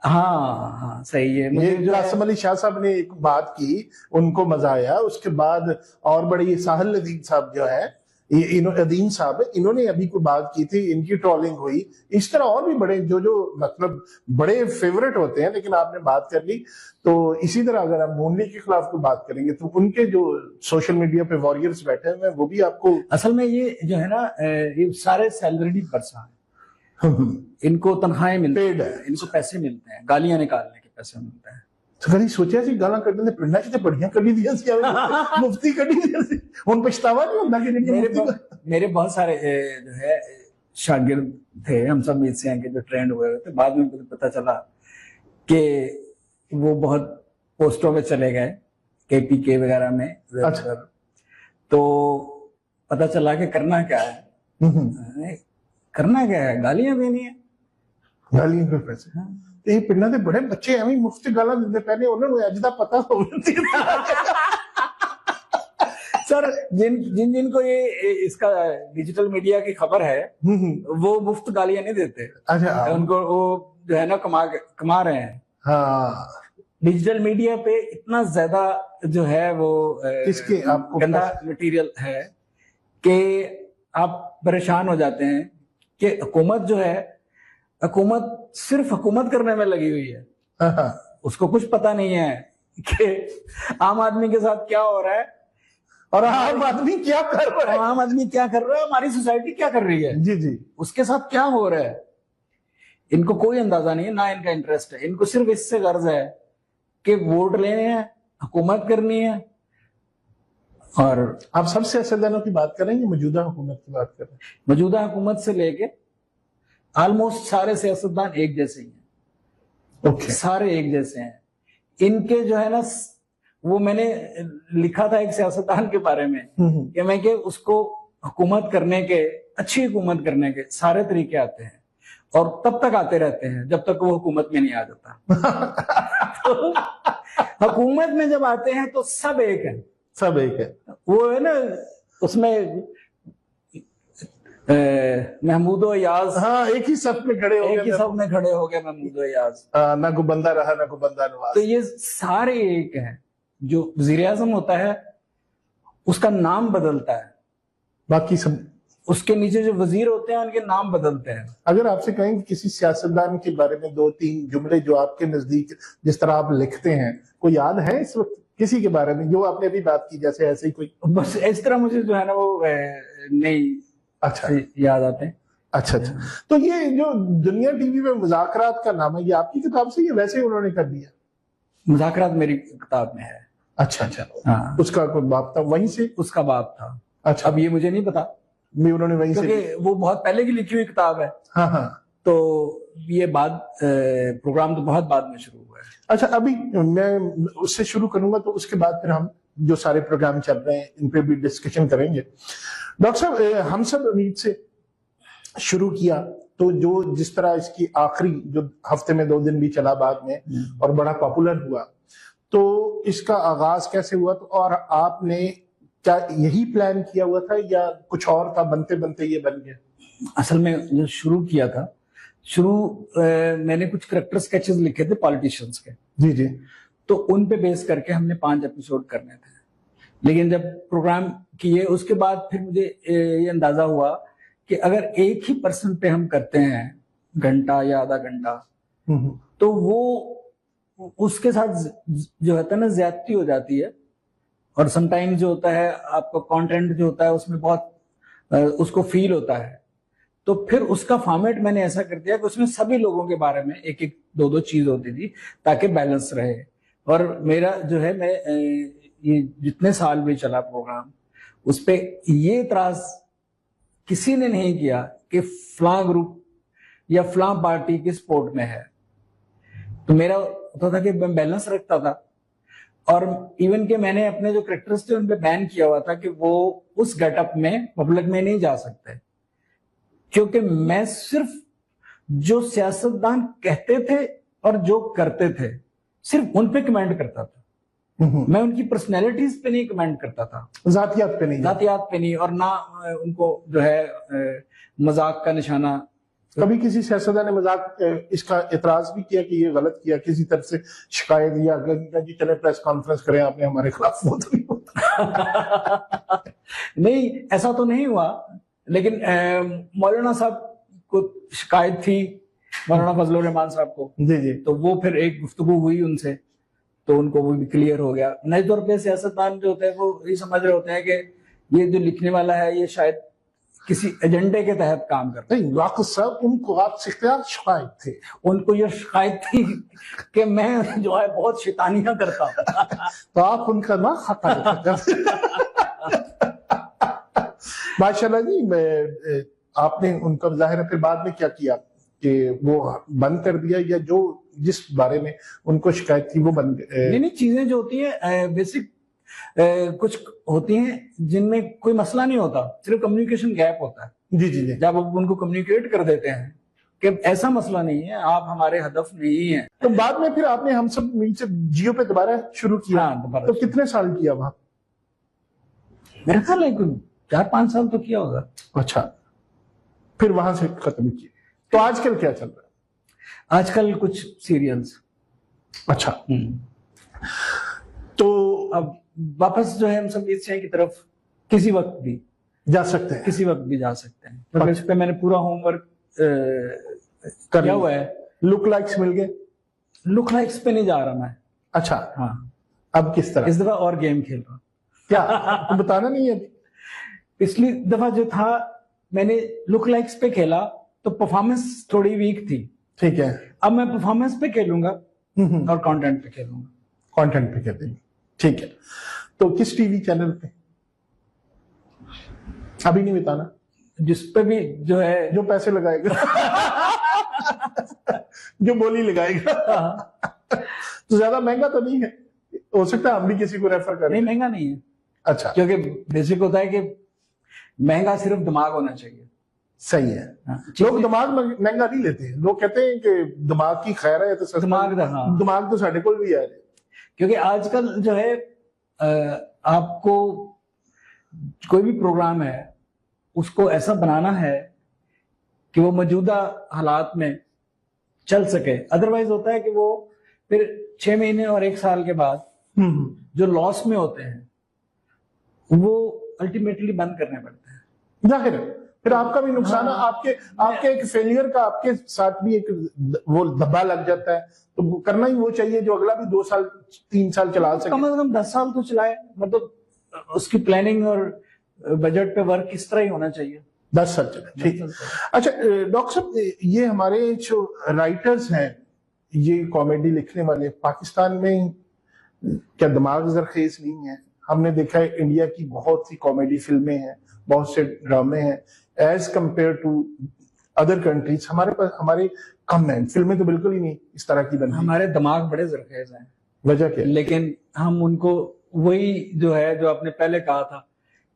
हाँ हाँ सही है। ये कासिम अली शाह साहब ने एक बात की, उनको मजा आया। उसके बाद और बड़ी साहिल अदीन साहब जो है, ये अदीन साहब, इन्होंने अभी कोई बात की थी, इनकी ट्रोलिंग हुई। इस तरह और भी बड़े जो मतलब बड़े फेवरेट होते हैं, लेकिन आपने बात कर ली। तो इसी तरह अगर आप मोनली के खिलाफ कोई बात करेंगे तो उनके जो सोशल मीडिया पे वॉरियर्स बैठे हुए हैं वो भी आपको, असल में ये जो है ना ये सारे सैलरीड पर्सन है, इनको तनख्वाहें मिलती है, इनको पैसे मिलते हैं, गालियां निकालने के पैसे मिलते हैं। तो कभी सोचा सी गाला कढ़ने पिंडा च बढ़िया कढ़ी दिया सी, मुफ्ती कढ़ी दिया सी, हुन पछतावा नहीं होता कि मेरे बहुत सारे जो है शागिर्द थे, हम सब में से हैं कि जो ट्रेंड हुए थे। बाद में मुझे पता चला कि वो बहुत पोस्टों में चले गए, KPK वगैरह में। अच्छा। तो पता चला कि करना क्या है, करना क्या है, गालियां देनी है, गालियां के पैसे। ਇਹ ਪਿੰਡਾਂ ਦੇ बड़े बच्चे ਐਵੇਂ ਮੁਫਤ ਗਾਲਾਂ ਦਿੰਦੇ ਪਏ ਨੇ, ਉਹਨਾਂ ਨੂੰ ਅੱਜ ਦਾ पता होना सर जिन जिनको ये इसका डिजिटल मीडिया की खबर है वो मुफ्त गालियां नहीं देते। अच्छा, उनको वो जो है ना कमा रहे हैं। हाँ, डिजिटल मीडिया पे इतना ज्यादा जो है वो इसके आपको गंदा मटेरियल है कि आप परेशान हो जाते हैं कि हुकूमत जो है, हुकूमत सिर्फ हुकूमत करने में लगी हुई है। उसको कुछ पता नहीं है कि आम आदमी के साथ क्या हो रहा है और आम आदमी क्या कर रहा है, आम आदमी क्या कर रहा है, हमारी सोसाइटी क्या कर रही है, जी जी, उसके साथ क्या हो रहा है। इनको कोई अंदाजा नहीं है, ना इनका इंटरेस्ट है। इनको सिर्फ इससे गर्ज है कि वोट लेने हैं, हुकूमत करनी है। और आप सब सियासतदानों की बात कर रहे हैं या मौजूदा हुकूमत की बात कर रहे हैं? मौजूदा हुकूमत से लेके ऑलमोस्ट सारे सियासतदान एक जैसे ही हैं। ओके। सारे एक जैसे हैं। इनके जो है ना, वो मैंने लिखा था एक सियासतदान के बारे में कि मैं कि उसको हुकूमत करने के, अच्छी हुकूमत करने के सारे तरीके आते हैं, और तब तक आते रहते हैं जब तक वो हुकूमत में नहीं आ जाता। तो हुकूमत में जब आते हैं तो सब एक है, सब एक है। वो है ना उसमें महमूद अयाज, हाँ, एक ही सफ में खड़े हो गए, एक ही सब में खड़े हो गए महमूद अयाज। ना को बंदा रहा ना को बंदा नवाज। तो ये सारे एक हैं। जो वजीर आजम होता है उसका नाम बदलता है, बाकी सब उसके नीचे जो वजीर होते हैं उनके नाम बदलते हैं। अगर आपसे कहें कि किसी सियासतदान के बारे में 2-3 जुमले जो आपके नजदीक जिस तरह आप लिखते हैं, कोई याद है इस वक्त किसी के बारे में जो आपने अभी बात की, जैसे ऐसे ही कोई? बस इस तरह मुझे जो है ना वो नहीं अच्छा याद आते हैं। अच्छा। तो ये जो दुनिया टीवी में मुज़ाकरात का नाम है, ये आपकी किताब से या वैसे ही उन्होंने कर दिया? मुज़ाकरात मेरी किताब में है। अच्छा। हाँ, उसका कोई बाप था वहीं से? उसका बाप था। अच्छा। अब ये मुझे नहीं पता, उन्होंने वहीं से, क्योंकि वो बहुत पहले की लिखी हुई किताब है। हाँ। तो ये बाद प्रोग्राम तो बहुत बाद में शुरू हुआ है। अच्छा, अभी मैं उससे शुरू करूंगा, तो उसके बाद फिर हम जो सारे प्रोग्राम चल रहे हैं इन पे भी डिस्कशन करेंगे। डॉक्टर साहब, हम सब उम्मीद से शुरू किया, तो जो जिस तरह इसकी आखिरी जो हफ्ते में 2 दिन भी चला बाद में और बड़ा पॉपुलर हुआ, तो इसका आगाज कैसे हुआ? तो और आपने क्या यही प्लान किया हुआ था या कुछ और था, बनते बनते ये बन गया? असल में जो शुरू किया था, मैंने कुछ करेक्टर स्केचेस लिखे थे पॉलिटिशियंस के। जी। तो उन पे बेस करके हमने 5 एपिसोड करने थे। लेकिन जब प्रोग्राम किए उसके बाद फिर मुझे ये अंदाजा हुआ कि अगर एक ही पर्सन पे हम करते हैं घंटा या आधा घंटा, तो वो उसके साथ जो होता है ना ज्यादती हो जाती है। और समटाइम्स जो होता है आपका कंटेंट जो होता है उसमें बहुत उसको फील होता है। तो फिर उसका फॉर्मेट मैंने ऐसा कर दिया कि उसमें सभी लोगों के बारे में एक एक 2-2 चीज होती थी ताकि बैलेंस रहे। और मेरा जो है, मैं ये जितने साल भी चला प्रोग्राम, उस पे ये इतराज किसी ने नहीं किया कि फलां ग्रुप या फलां पार्टी किस सपोर्ट में है। तो मेरा होता था कि मैं बैलेंस रखता था। और इवन के मैंने अपने जो कैरेक्टर्स थे उन पे बैन किया हुआ था कि वो उस गेटअप में पब्लिक में नहीं जा सकते, क्योंकि मैं सिर्फ जो सियासतदान कहते थे और जो करते थे सिर्फ उन पे कमेंट करता था। मैं उनकी पर्सनैलिटीज पे नहीं कमेंट करता था, जातियात पे नहीं, और ना उनको जो है मजाक का निशाना। कभी किसी सियासतदान ने मजाक इसका इतराज भी किया कि ये गलत किया, किसी तरह से शिकायत या जी चले प्रेस कॉन्फ्रेंस करें आपने हमारे खिलाफ? वो तो नहीं होता। नहीं, ऐसा तो नहीं हुआ। लेकिन मौलाना साहब को शिकायत थी, मौलाना फजलुर रहमान साहब को। जी। तो वो फिर एक गुफ्तगू हुई उनसे, तो उनको वो भी क्लियर हो गया। नए तौर पे सियासतदान जो होते हैं वो ये समझ रहे होते हैं कि ये जो लिखने वाला है ये शायद किसी एजेंडे के तहत काम करता है। वाकई साहब, उनको आपसे क्या शिकायत थी? उनको ये शिकायत थी कि मैं जो है बहुत शैतानियां करता हूं। तो आप उनका ना खाता माशाल्लाह जी। आपने उनका जाहिर है फिर बाद में क्या किया कि वो बंद कर दिया, या जो जिस बारे में उनको शिकायत थी वो बंद? नहीं, चीजें जो होती है बेसिक कुछ होती हैं जिनमें कोई मसला नहीं होता, सिर्फ कम्युनिकेशन गैप होता है। जी। जब आप उनको कम्युनिकेट कर देते हैं कि ऐसा मसला नहीं है, आप हमारे हदफ नहीं है, तो बाद में फिर आपने हम सब नीचे जियो पे दोबारा शुरू किया। हाँ, तो कितने साल किया वहां? मेरा ख्याल है 4-5 साल तो किया होगा। अच्छा, फिर वहां से खत्म किया। तो आजकल क्या चल रहा है? आजकल कुछ सीरियल्स। अच्छा। तो अब वापस जो है हम संगीत से की तरफ किसी वक्त भी जा सकते हैं, किसी वक्त भी जा सकते हैं। तो इस पे मैंने पूरा होमवर्क किया हुआ है। लुक लाइक्स मिल गए? लुक लाइक्स पे नहीं जा रहा मैं। अच्छा, हाँ। अब किस तरह? इस दफा और गेम खेल रहा हूँ। क्या आपको बताना नहीं है? पिछली दफा जो था मैंने लुक लाइक्स पे खेला तो परफॉर्मेंस थोड़ी वीक थी। ठीक है। अब मैं परफॉर्मेंस पे खेलूंगा और कंटेंट पे खेलूंगा। कंटेंट पे खेलेंगे, ठीक है। तो किस टीवी चैनल पे? अभी नहीं बताना। जिस पे भी जो है, जो पैसे लगाएगा जो बोली लगाएगा। तो ज्यादा महंगा तो नहीं है? हो सकता है हम भी किसी को रेफर करें। नहीं, महंगा नहीं है। अच्छा। क्योंकि बेसिक होता है कि महंगा सिर्फ दिमाग होना चाहिए। सही है। लोग दिमाग महंगा नहीं लेते, लोग कहते हैं कि दिमाग की खैर है तो दिमाग तो साढ़े को भी है। क्योंकि आजकल जो है आपको कोई भी प्रोग्राम है उसको ऐसा बनाना है कि वो मौजूदा हालात में चल सके। अदरवाइज होता है कि वो फिर 6 महीने और 1 साल के बाद जो लॉस में होते हैं वो अल्टीमेटली बंद करने पड़ते हैं। जाहिर है, फिर आपका भी नुकसान है। आपके एक फेलियर का आपके साथ भी एक वो धब्बा लग जाता है। तो करना ही वो चाहिए जो अगला भी 2 साल 3 साल चला सके। कम से कम 10 साल तो चलाए। मतलब उसकी प्लानिंग और बजट पे वर्क इस तरह ही होना चाहिए। 10 साल चले, ठीक। अच्छा डॉक्टर साहब, ये हमारे जो राइटर्स हैं, ये कॉमेडी लिखने वाले, पाकिस्तान में क्या दिमाग जरखेज नहीं है? हमने देखा है इंडिया की बहुत सी कॉमेडी फिल्में हैं, बहुत से ड्रामे हैं, as compare to other countries हमारे कम हैं। फिल्में तो बिल्कुल ही नहीं इस तरह की बनती। हमारे दिमाग बड़े जरखेज हैं। वजह क्या? लेकिन हम उनको वही जो है, जो आपने पहले कहा था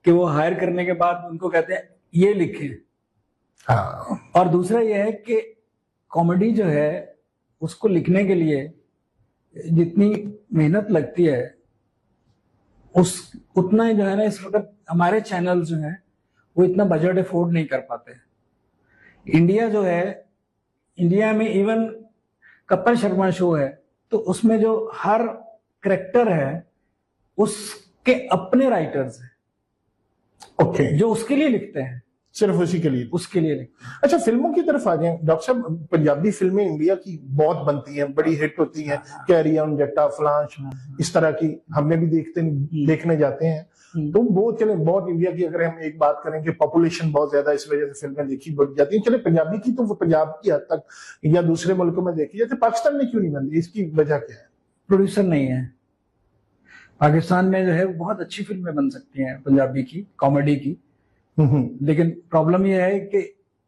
कि वो हायर करने के बाद उनको कहते हैं ये लिखें। हाँ। और दूसरा ये है कि कॉमेडी जो है उसको लिखने के लिए जितनी मेहनत लगती है उतना ही जो है ना, इस वक्त हमारे चैनल जो हैं वो इतना बजट अफोर्ड नहीं कर पाते। इंडिया जो है, इंडिया में इवन कपिल शर्मा शो है तो उसमें जो हर करेक्टर है उसके अपने राइटर्स हैं। ओके। जो उसके लिए लिखते हैं, सिर्फ उसी के लिए उसके लिए लिखते हैं। अच्छा, फिल्मों की तरफ आ जाए डॉक्टर साहब। पंजाबी फिल्में इंडिया की बहुत बनती हैं, बड़ी हिट होती हैं। कैरी ऑन जट्टा, फ्लांश, इस तरह की हमने भी देखने जाते हैं। तो वो चले बहुत इंडिया की, अगर हम एक बात करें कि पॉपुलेशन बहुत ज्यादा, इस वजह से फिल्में देखी बढ़ जाती हैं। चले पंजाबी की तो वो पंजाब की हद तक या दूसरे मुल्कों में देखी जाती है, पाकिस्तान में क्यों नहीं बनती? इसकी वजह क्या है? प्रोड्यूसर नहीं है। पाकिस्तान में जो है बहुत अच्छी फिल्में बन सकती हैं पंजाबी की, कॉमेडी की, लेकिन प्रॉब्लम यह है कि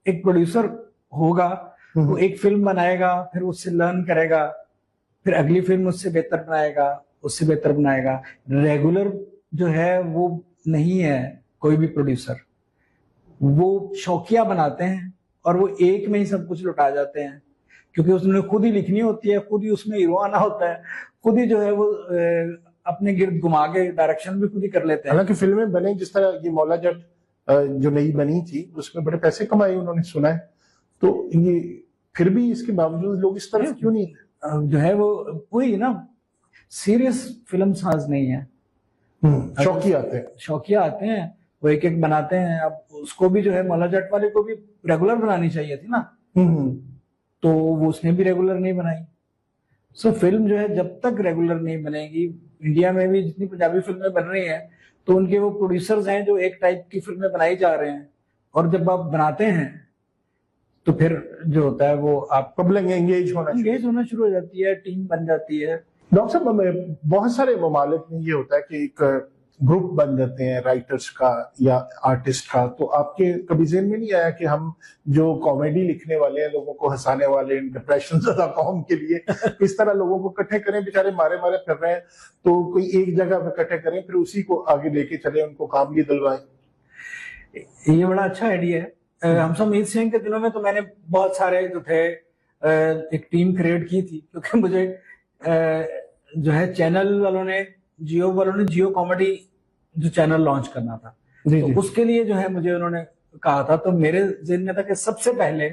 एक प्रोड्यूसर होगा, वो एक फिल्म बनाएगा, फिर उससे लर्न करेगा, फिर अगली फिल्म उससे बेहतर बनाएगा, उससे बेहतर बनाएगा। रेगुलर जो है वो नहीं है कोई भी प्रोड्यूसर। वो शौकिया बनाते हैं और वो एक में ही सब कुछ लुटा जाते हैं, क्योंकि उसने खुद ही लिखनी होती है, खुद ही उसमें हीरो आना होता है, खुद ही जो है वो अपने गिर्द घुमा के डायरेक्शन भी खुद ही कर लेते हैं। हालांकि फिल्में बने, जिस तरह ये मौला जट जो नई बनी थी उसमें बड़े पैसे कमाए उन्होंने, सुना है। तो ये फिर भी इसके बावजूद लोग इस तरफ क्यों नहीं जो है वो वही ना, सीरियस फिल्म साज नहीं है। शौकिया आते हैं, वो एक एक बनाते हैं। अब उसको भी जो है मौला जट वाले को भी रेगुलर बनानी चाहिए थी ना, तो वो उसने भी रेगुलर नहीं बनाई। सो फिल्म जो है जब तक रेगुलर नहीं बनेगी, इंडिया में भी जितनी पंजाबी फिल्में बन रही हैं तो उनके वो प्रोड्यूसर्स हैं जो एक टाइप की फिल्में बनाई जा रहे हैं, और जब आप बनाते हैं तो फिर जो होता है वो आप पब्लिक एंगेज होना शुरू हो जाती है, टीम बन जाती है। डॉक्टर साहब, बहुत सारे ममालिक में ये होता है कि एक ग्रुप बन जाते हैं राइटर्स का या आर्टिस्ट का। तो आपके कभी ज़हन में नहीं आया कि हम जो कॉमेडी लिखने वाले हैं, लोगों को हंसाने वाले, डिप्रेशन ज़्यादा कौम के लिए, इस तरह लोगों को इकट्ठे करें? बेचारे मारे मारे फिर रहे हैं, तो कोई एक जगह पे इकट्ठे करें, फिर उसी को आगे लेके चले, उनको काम भी दिलवाएं। ये बड़ा अच्छा आइडिया है। हम सब मीत सिंह के दिनों में तो मैंने बहुत सारे जो थे एक टीम क्रिएट की थी, क्योंकि मुझे जो है चैनल वालों ने, जियो कॉमेडी जो चैनल लॉन्च करना था, तो उसके लिए जो है मुझे उन्होंने कहा था। तो मेरे ज़हन में था कि सबसे पहले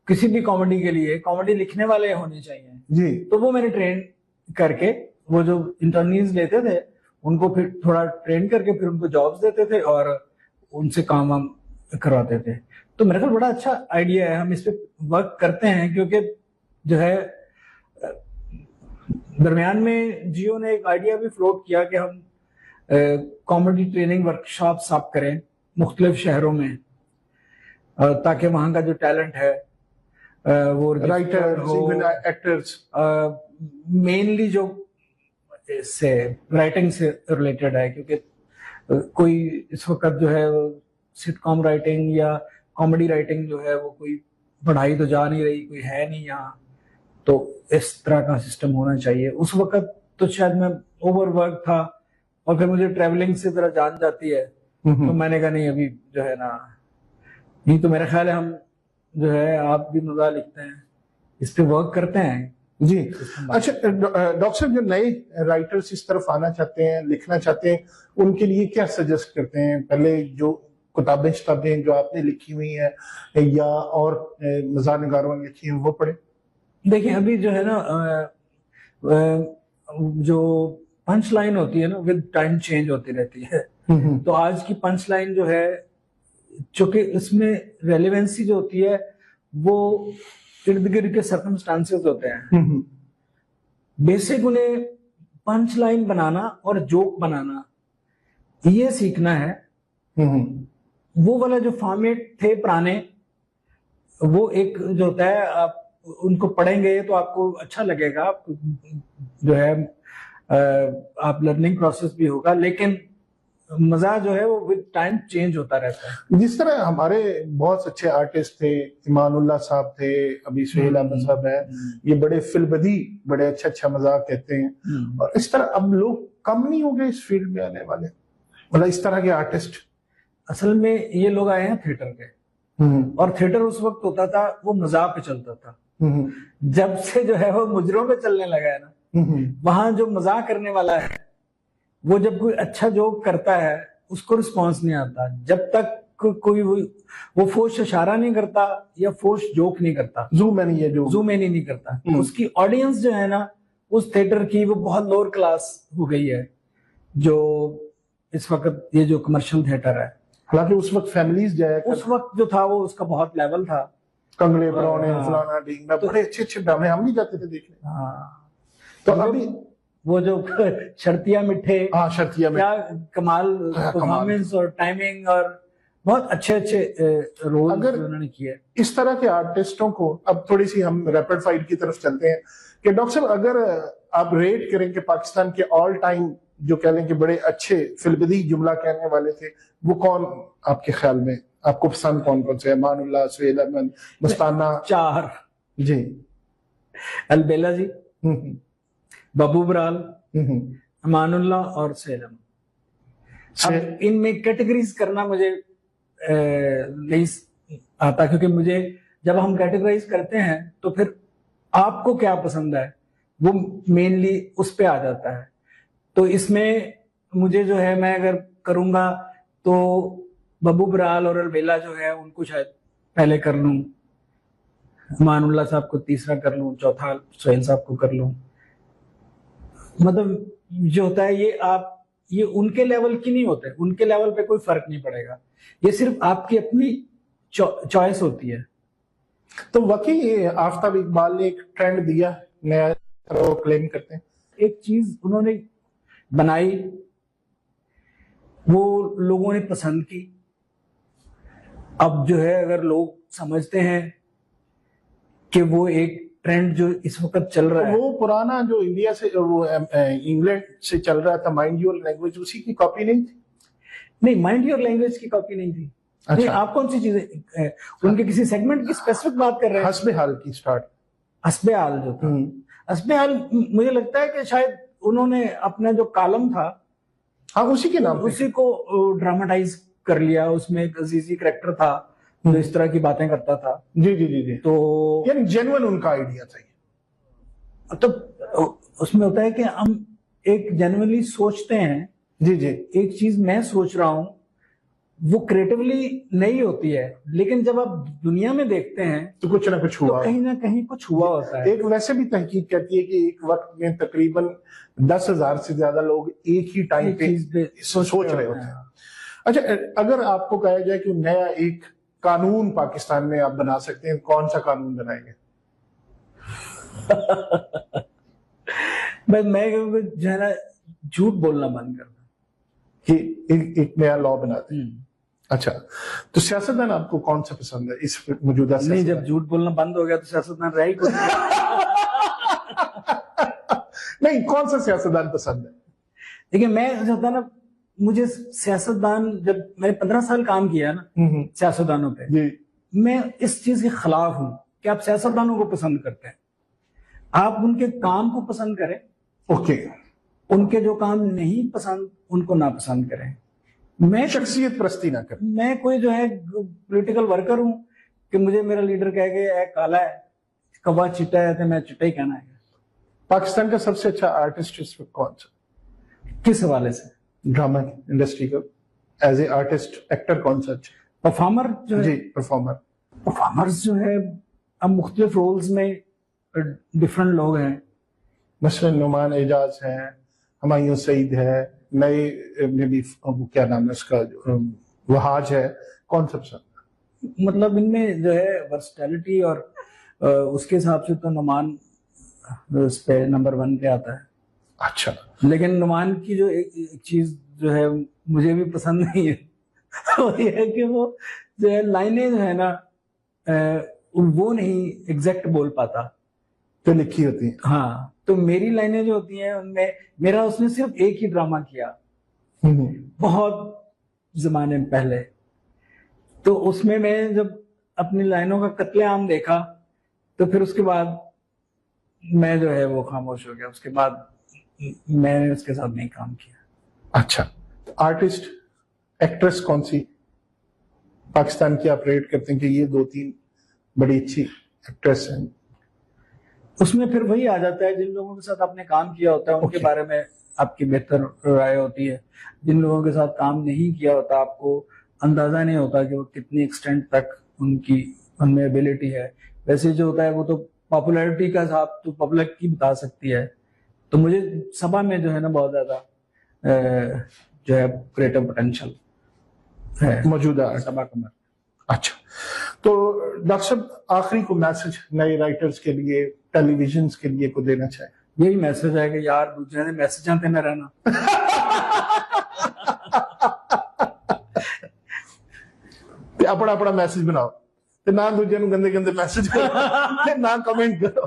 किसी भी कॉमेडी के लिए कॉमेडी लिखने वाले होने चाहिए जी। तो वो मैंने ट्रेन करके, वो जो इंटर्नीज लेते थे उनको फिर थोड़ा ट्रेन करके फिर उनको जॉब्स देते थे और उनसे काम हम करवाते थे। तो मेरे ख्याल बड़ा अच्छा आइडिया है, हम इस पे वर्क करते हैं। क्योंकि जो है दरमियान में जियो ने एक आइडिया भी फ्लोट किया कि हम कॉमेडी ट्रेनिंग वर्कशॉप्स आप करें मुख्तलिफ शहरों में, ताकि वहाँ का जो टैलेंट है वो राइटर्स, इवन एक्टर्स, मेनली जो से राइटिंग से रिलेटेड है, क्योंकि कोई इस वक्त जो है सिटकॉम राइटिंग या कॉमेडी राइटिंग जो है वो कोई पढ़ाई तो जा नहीं रही, कोई है नहीं यहाँ, तो इस तरह का सिस्टम होना चाहिए। उस वक्त तो शायद मैं ओवरवर्क था और फिर मुझे ट्रैवलिंग से जरा जान जाती है, तो मैंने कहा नहीं अभी जो है ना, नहीं तो मेरा ख्याल है हम जो है, आप भी मजा लिखते हैं, इस पे वर्क करते हैं जी। अच्छा डॉक्टर साहब, जो नए राइटर्स इस तरफ आना चाहते हैं, लिखना चाहते हैं, उनके लिए क्या सजेस्ट करते हैं? पहले जो किताबें जो आपने लिखी हुई हैं या और मज़ार निगारों ने लिखी हैं वो पढ़े? देखिए अभी जो है ना जो पंच लाइन होती है ना, विद टाइम चेंज होती रहती है। तो आज की पंच लाइन जो है, चूंकि इसमें रेलेवेंसी जो होती है वो इर्द गिर्द के सर्कमस्टांसेस होते हैं। बेसिक उन्हें पंच लाइन बनाना और जोक बनाना ये सीखना है। वो वाला जो फॉर्मेट थे पुराने, वो एक जो होता है, आप उनको पढ़ेंगे तो आपको अच्छा लगेगा, आपको जो है आप लर्निंग प्रोसेस भी होगा, लेकिन मजा जो है वो विद टाइम चेंज होता रहता है। जिस तरह हमारे बहुत अच्छे आर्टिस्ट थे, इमानुल्लाह साहब थे, अभी सुहेल अहमद साहब है, ये बड़े फिल्बदी, बड़े अच्छा मजाक कहते हैं, और इस तरह अब लोग कम नहीं हो गए इस फील्ड में आने वाले, मतलब इस तरह के आर्टिस्ट? असल में ये लोग आए हैं थिएटर के, और थिएटर उस वक्त होता था वो मजाक पे चलता था। जब से जो है वो मुजरों पे चलने लगा है ना, वहां जो मजाक करने वाला है वो जब कोई अच्छा जोक करता है उसको रिस्पांस नहीं आता, जब तक कोई वो फोर्स इशारा नहीं करता या फोर्स जोक नहीं करता, जूम इन नहीं करता, उसकी ऑडियंस जो है ना उस थिएटर की वो बहुत लोअर क्लास हो गई है, जो इस वक्त ये जो कमर्शियल थिएटर है। हालांकि उस वक्त फैमिलीज जाया, उस वक्त जो था वो उसका बहुत लेवल था, कंगले परौने, फलाना ढींगना, बड़े अच्छे ड्रामे, हम नहीं जाते थे देखने। तो अभी वो जो शर्तिया मिठे, शर्तिया क्या कमाल परफॉर्मेंस और टाइमिंग, और बहुत अच्छे रोल अगर उन्होंने किए। इस तरह के आर्टिस्टों को, अब थोड़ी सी हम रैपिड फाइट की तरफ चलते हैं कि डॉक्टर साहब अगर आप रेट करें कि पाकिस्तान के ऑल टाइम जो कह लें कि बड़े अच्छे फिल्बदी जुमला कहने वाले थे, वो कौन आपके ख्याल में, आपको पसंद कौन से? मानुल्लाह, सुहेल अहमद, मस्ताना? 4 जी, अलबेला जी, बाबू बराल, मानुल्लाह और सुहेल अहमद। अब इनमें कैटेगरीज करना मुझे नहीं आता, क्योंकि मुझे जब हम कैटेगराइज करते हैं तो फिर आपको क्या पसंद है वो मेनली उस पे आ जाता है। तो इसमें मुझे जो है, मैं अगर करूंगा तो बाबू बराल और अलबेला जो है उनको शायद पहले कर लूं, मानुल्लाह साहब को तीसरा कर लूं, चौथा सुहेल साहब को कर लूं। मतलब जो होता है ये उनके लेवल की नहीं होते, उनके लेवल पे कोई फर्क नहीं पड़ेगा, ये सिर्फ आपकी अपनी चॉइस होती है। तो वाकई आफ्ताब इकबाल ने एक ट्रेंड दिया नया, क्लेम करते हैं। एक चीज उन्होंने बनाई, वो लोगों ने पसंद की। अब जो है अगर लोग समझते हैं कि वो एक ट्रेंड जो इस वक्त चल रहा है, वो पुराना जो इंडिया से, वो इंग्लैंड से चल रहा था, माइंड योर लैंग्वेज, उसी की कॉपी नहीं थी? नहीं, माइंड योर लैंग्वेज की कॉपी नहीं थी। अच्छा। नहीं, आप कौन सी चीजें, उनके किसी सेगमेंट की स्पेसिफिक बात कर रहे हैं? हस्बे हाल की स्टार्ट, हस्बे हाल जो था, हस्बे हाल मुझे लगता है कि शायद उन्होंने अपना जो कॉलम था, हाँ, उसी के नाम, उसी को ड्रामेटाइज कर लिया। उसमें एक अजीजी कैरेक्टर था जो इस तरह की बातें करता था। जी जी जी जी। तो यानी जेन्युइन उनका आइडिया था। तो उसमें होता है कि हम एक जेन्युइनली सोचते हैं। जी जी। एक चीज मैं सोच रहा हूं वो क्रिएटिवली नहीं होती है, लेकिन जब आप दुनिया में देखते हैं तो कुछ ना कुछ हुआ, तो कहीं ना कहीं कुछ हुआ होता है। एक वैसे भी तहकीक कहती है कि एक वक्त में तकरीबन 10,000 से ज्यादा लोग एक ही टाइम पे सोच रहे होते हैं। अच्छा, अगर आपको कहा जाए कि नया एक कानून पाकिस्तान में आप बना सकते हैं, कौन सा कानून बनाएंगे? मैं जो है ना झूठ बोलना बंद करना, कि एक नया लॉ बनाते हैं। अच्छा, तो सियासतदान आपको कौन सा पसंद है इस मौजूदा नहीं, जब झूठ बोलना बंद हो गया तो सियासतदान रह ही कुछ नहीं, कौन सा सियासतदान पसंद है? देखिए, मैं जो होता ना, मुझे सियासतदान, जब मैंने 15 साल काम किया ना सियासतदानों पे, मैं इस चीज के खिलाफ हूं कि आप सियासतदानों को पसंद करते हैं। आप उनके काम को पसंद करें, ओके, उनके जो काम नहीं पसंद उनको ना पसंद करें। मैं शख्सियत प्रस्ती ना करें। मैं कोई जो है पॉलिटिकल वर्कर हूं कि मुझे मेरा लीडर कह के ए काला है, कवा चिट्टा है, तो मैं चिट्टा ही कहना है। पाकिस्तान का सबसे अच्छा आर्टिस्ट इस वक्त कौन सा? किस हवाले से? ड्रामा इंडस्ट्री का एज ए आर्टिस्ट, एक्टर कौन सा अच्छा? परफॉर्मर जो है, जी, परफॉर्मर्स जो है अब मुख्तलिफ रोल्स में डिफरेंट लोग हैं। मसलन नुमान एजाज है, हुमायूं सईद है, नए में भी क्या नाम है उसका, वहाज है, कौन सा पसंद? मतलब इनमें जो है वर्सटैलिटी और उसके हिसाब से तो नुमान उस पे नंबर 1 पे आता है। अच्छा, लेकिन नुमान की जो एक चीज जो है मुझे भी पसंद नहीं है वो ये है कि वो जो है लाइनें जो है ना वो नहीं एग्जैक्ट बोल पाता, तो लिखी होती है। हाँ, तो मेरी लाइनें जो होती हैं उनमें, मेरा उसने सिर्फ एक ही ड्रामा किया बहुत जमाने में पहले, तो उसमें मैं जब अपनी लाइनों का कत्लेआम देखा तो फिर उसके बाद मैं जो है वो खामोश हो गया। उसके बाद मैंने उसके साथ नहीं काम किया। अच्छा, तो आर्टिस्ट, एक्ट्रेस कौन सी पाकिस्तान की आप रेट करते हैं कि ये 2-3 बड़ी अच्छी एक्ट्रेस हैं? उसमें फिर वही आ जाता है, जिन लोगों के साथ आपने काम किया होता है उनके बारे में आपकी बेहतर राय होती है। जिन लोगों के साथ काम नहीं किया होता आपको अंदाजा नहीं होता कि वो कितनी एक्सटेंट तक उनमें एबिलिटी है। वैसे जो होता है वो तो पॉपुलैरिटी का हिसाब तो पब्लिक की बता सकती है। तो मुझे सभा में जो है ना बहुत ज्यादा जो है क्रिएटिव पोटेंशियल है मौजूदा सभा कमर। अच्छा, तो डॉक्टर साहब आखिरी को मैसेज नए राइटर्स के लिए, टेलीविजन के लिए को देना चाहे? यही मैसेज है कि यार दूसरे ने मैसेज आते न रहना अपना अपना मैसेज बनाओ ते ना दूजे गंदे गंदे मैसेज करो ना कमेंट करो।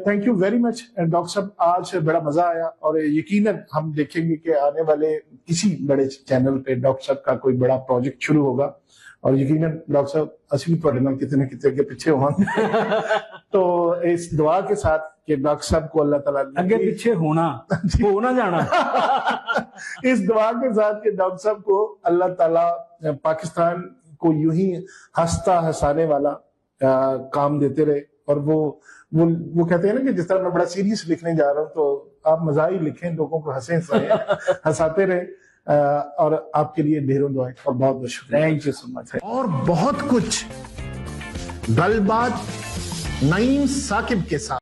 Thank you very much doctor साहब, आज बड़ा मजा आया और यकीनन हम देखेंगे कि आने वाले किसी बड़े चैनल पे डॉक्टर साहब का कोई बड़ा प्रोजेक्ट शुरू होगा और यकीनन डॉक्टर साहब असली प्रोग्राम कितने के पीछे होंगे। तो इस दुआ के साथ कि डॉक्टर साहब को अल्लाह ताला आगे पीछे होना जाना इस दुआ के साथ कि डॉक्टर साहब को अल्लाह ताला पाकिस्तान को यूं ही हंसता हंसाने वाला काम देते रहे। और वो कहते हैं ना कि जिस तरह मैं बड़ा सीरियस लिखने जा रहा हूँ तो आप मजाही लिखें, लोगों को हंसाते रहे। और आपके लिए ढेरों दुआएं और बहुत बहुत शुक्रिया। Thank you so much. और बहुत कुछ गलबात नईम साकिब के साथ।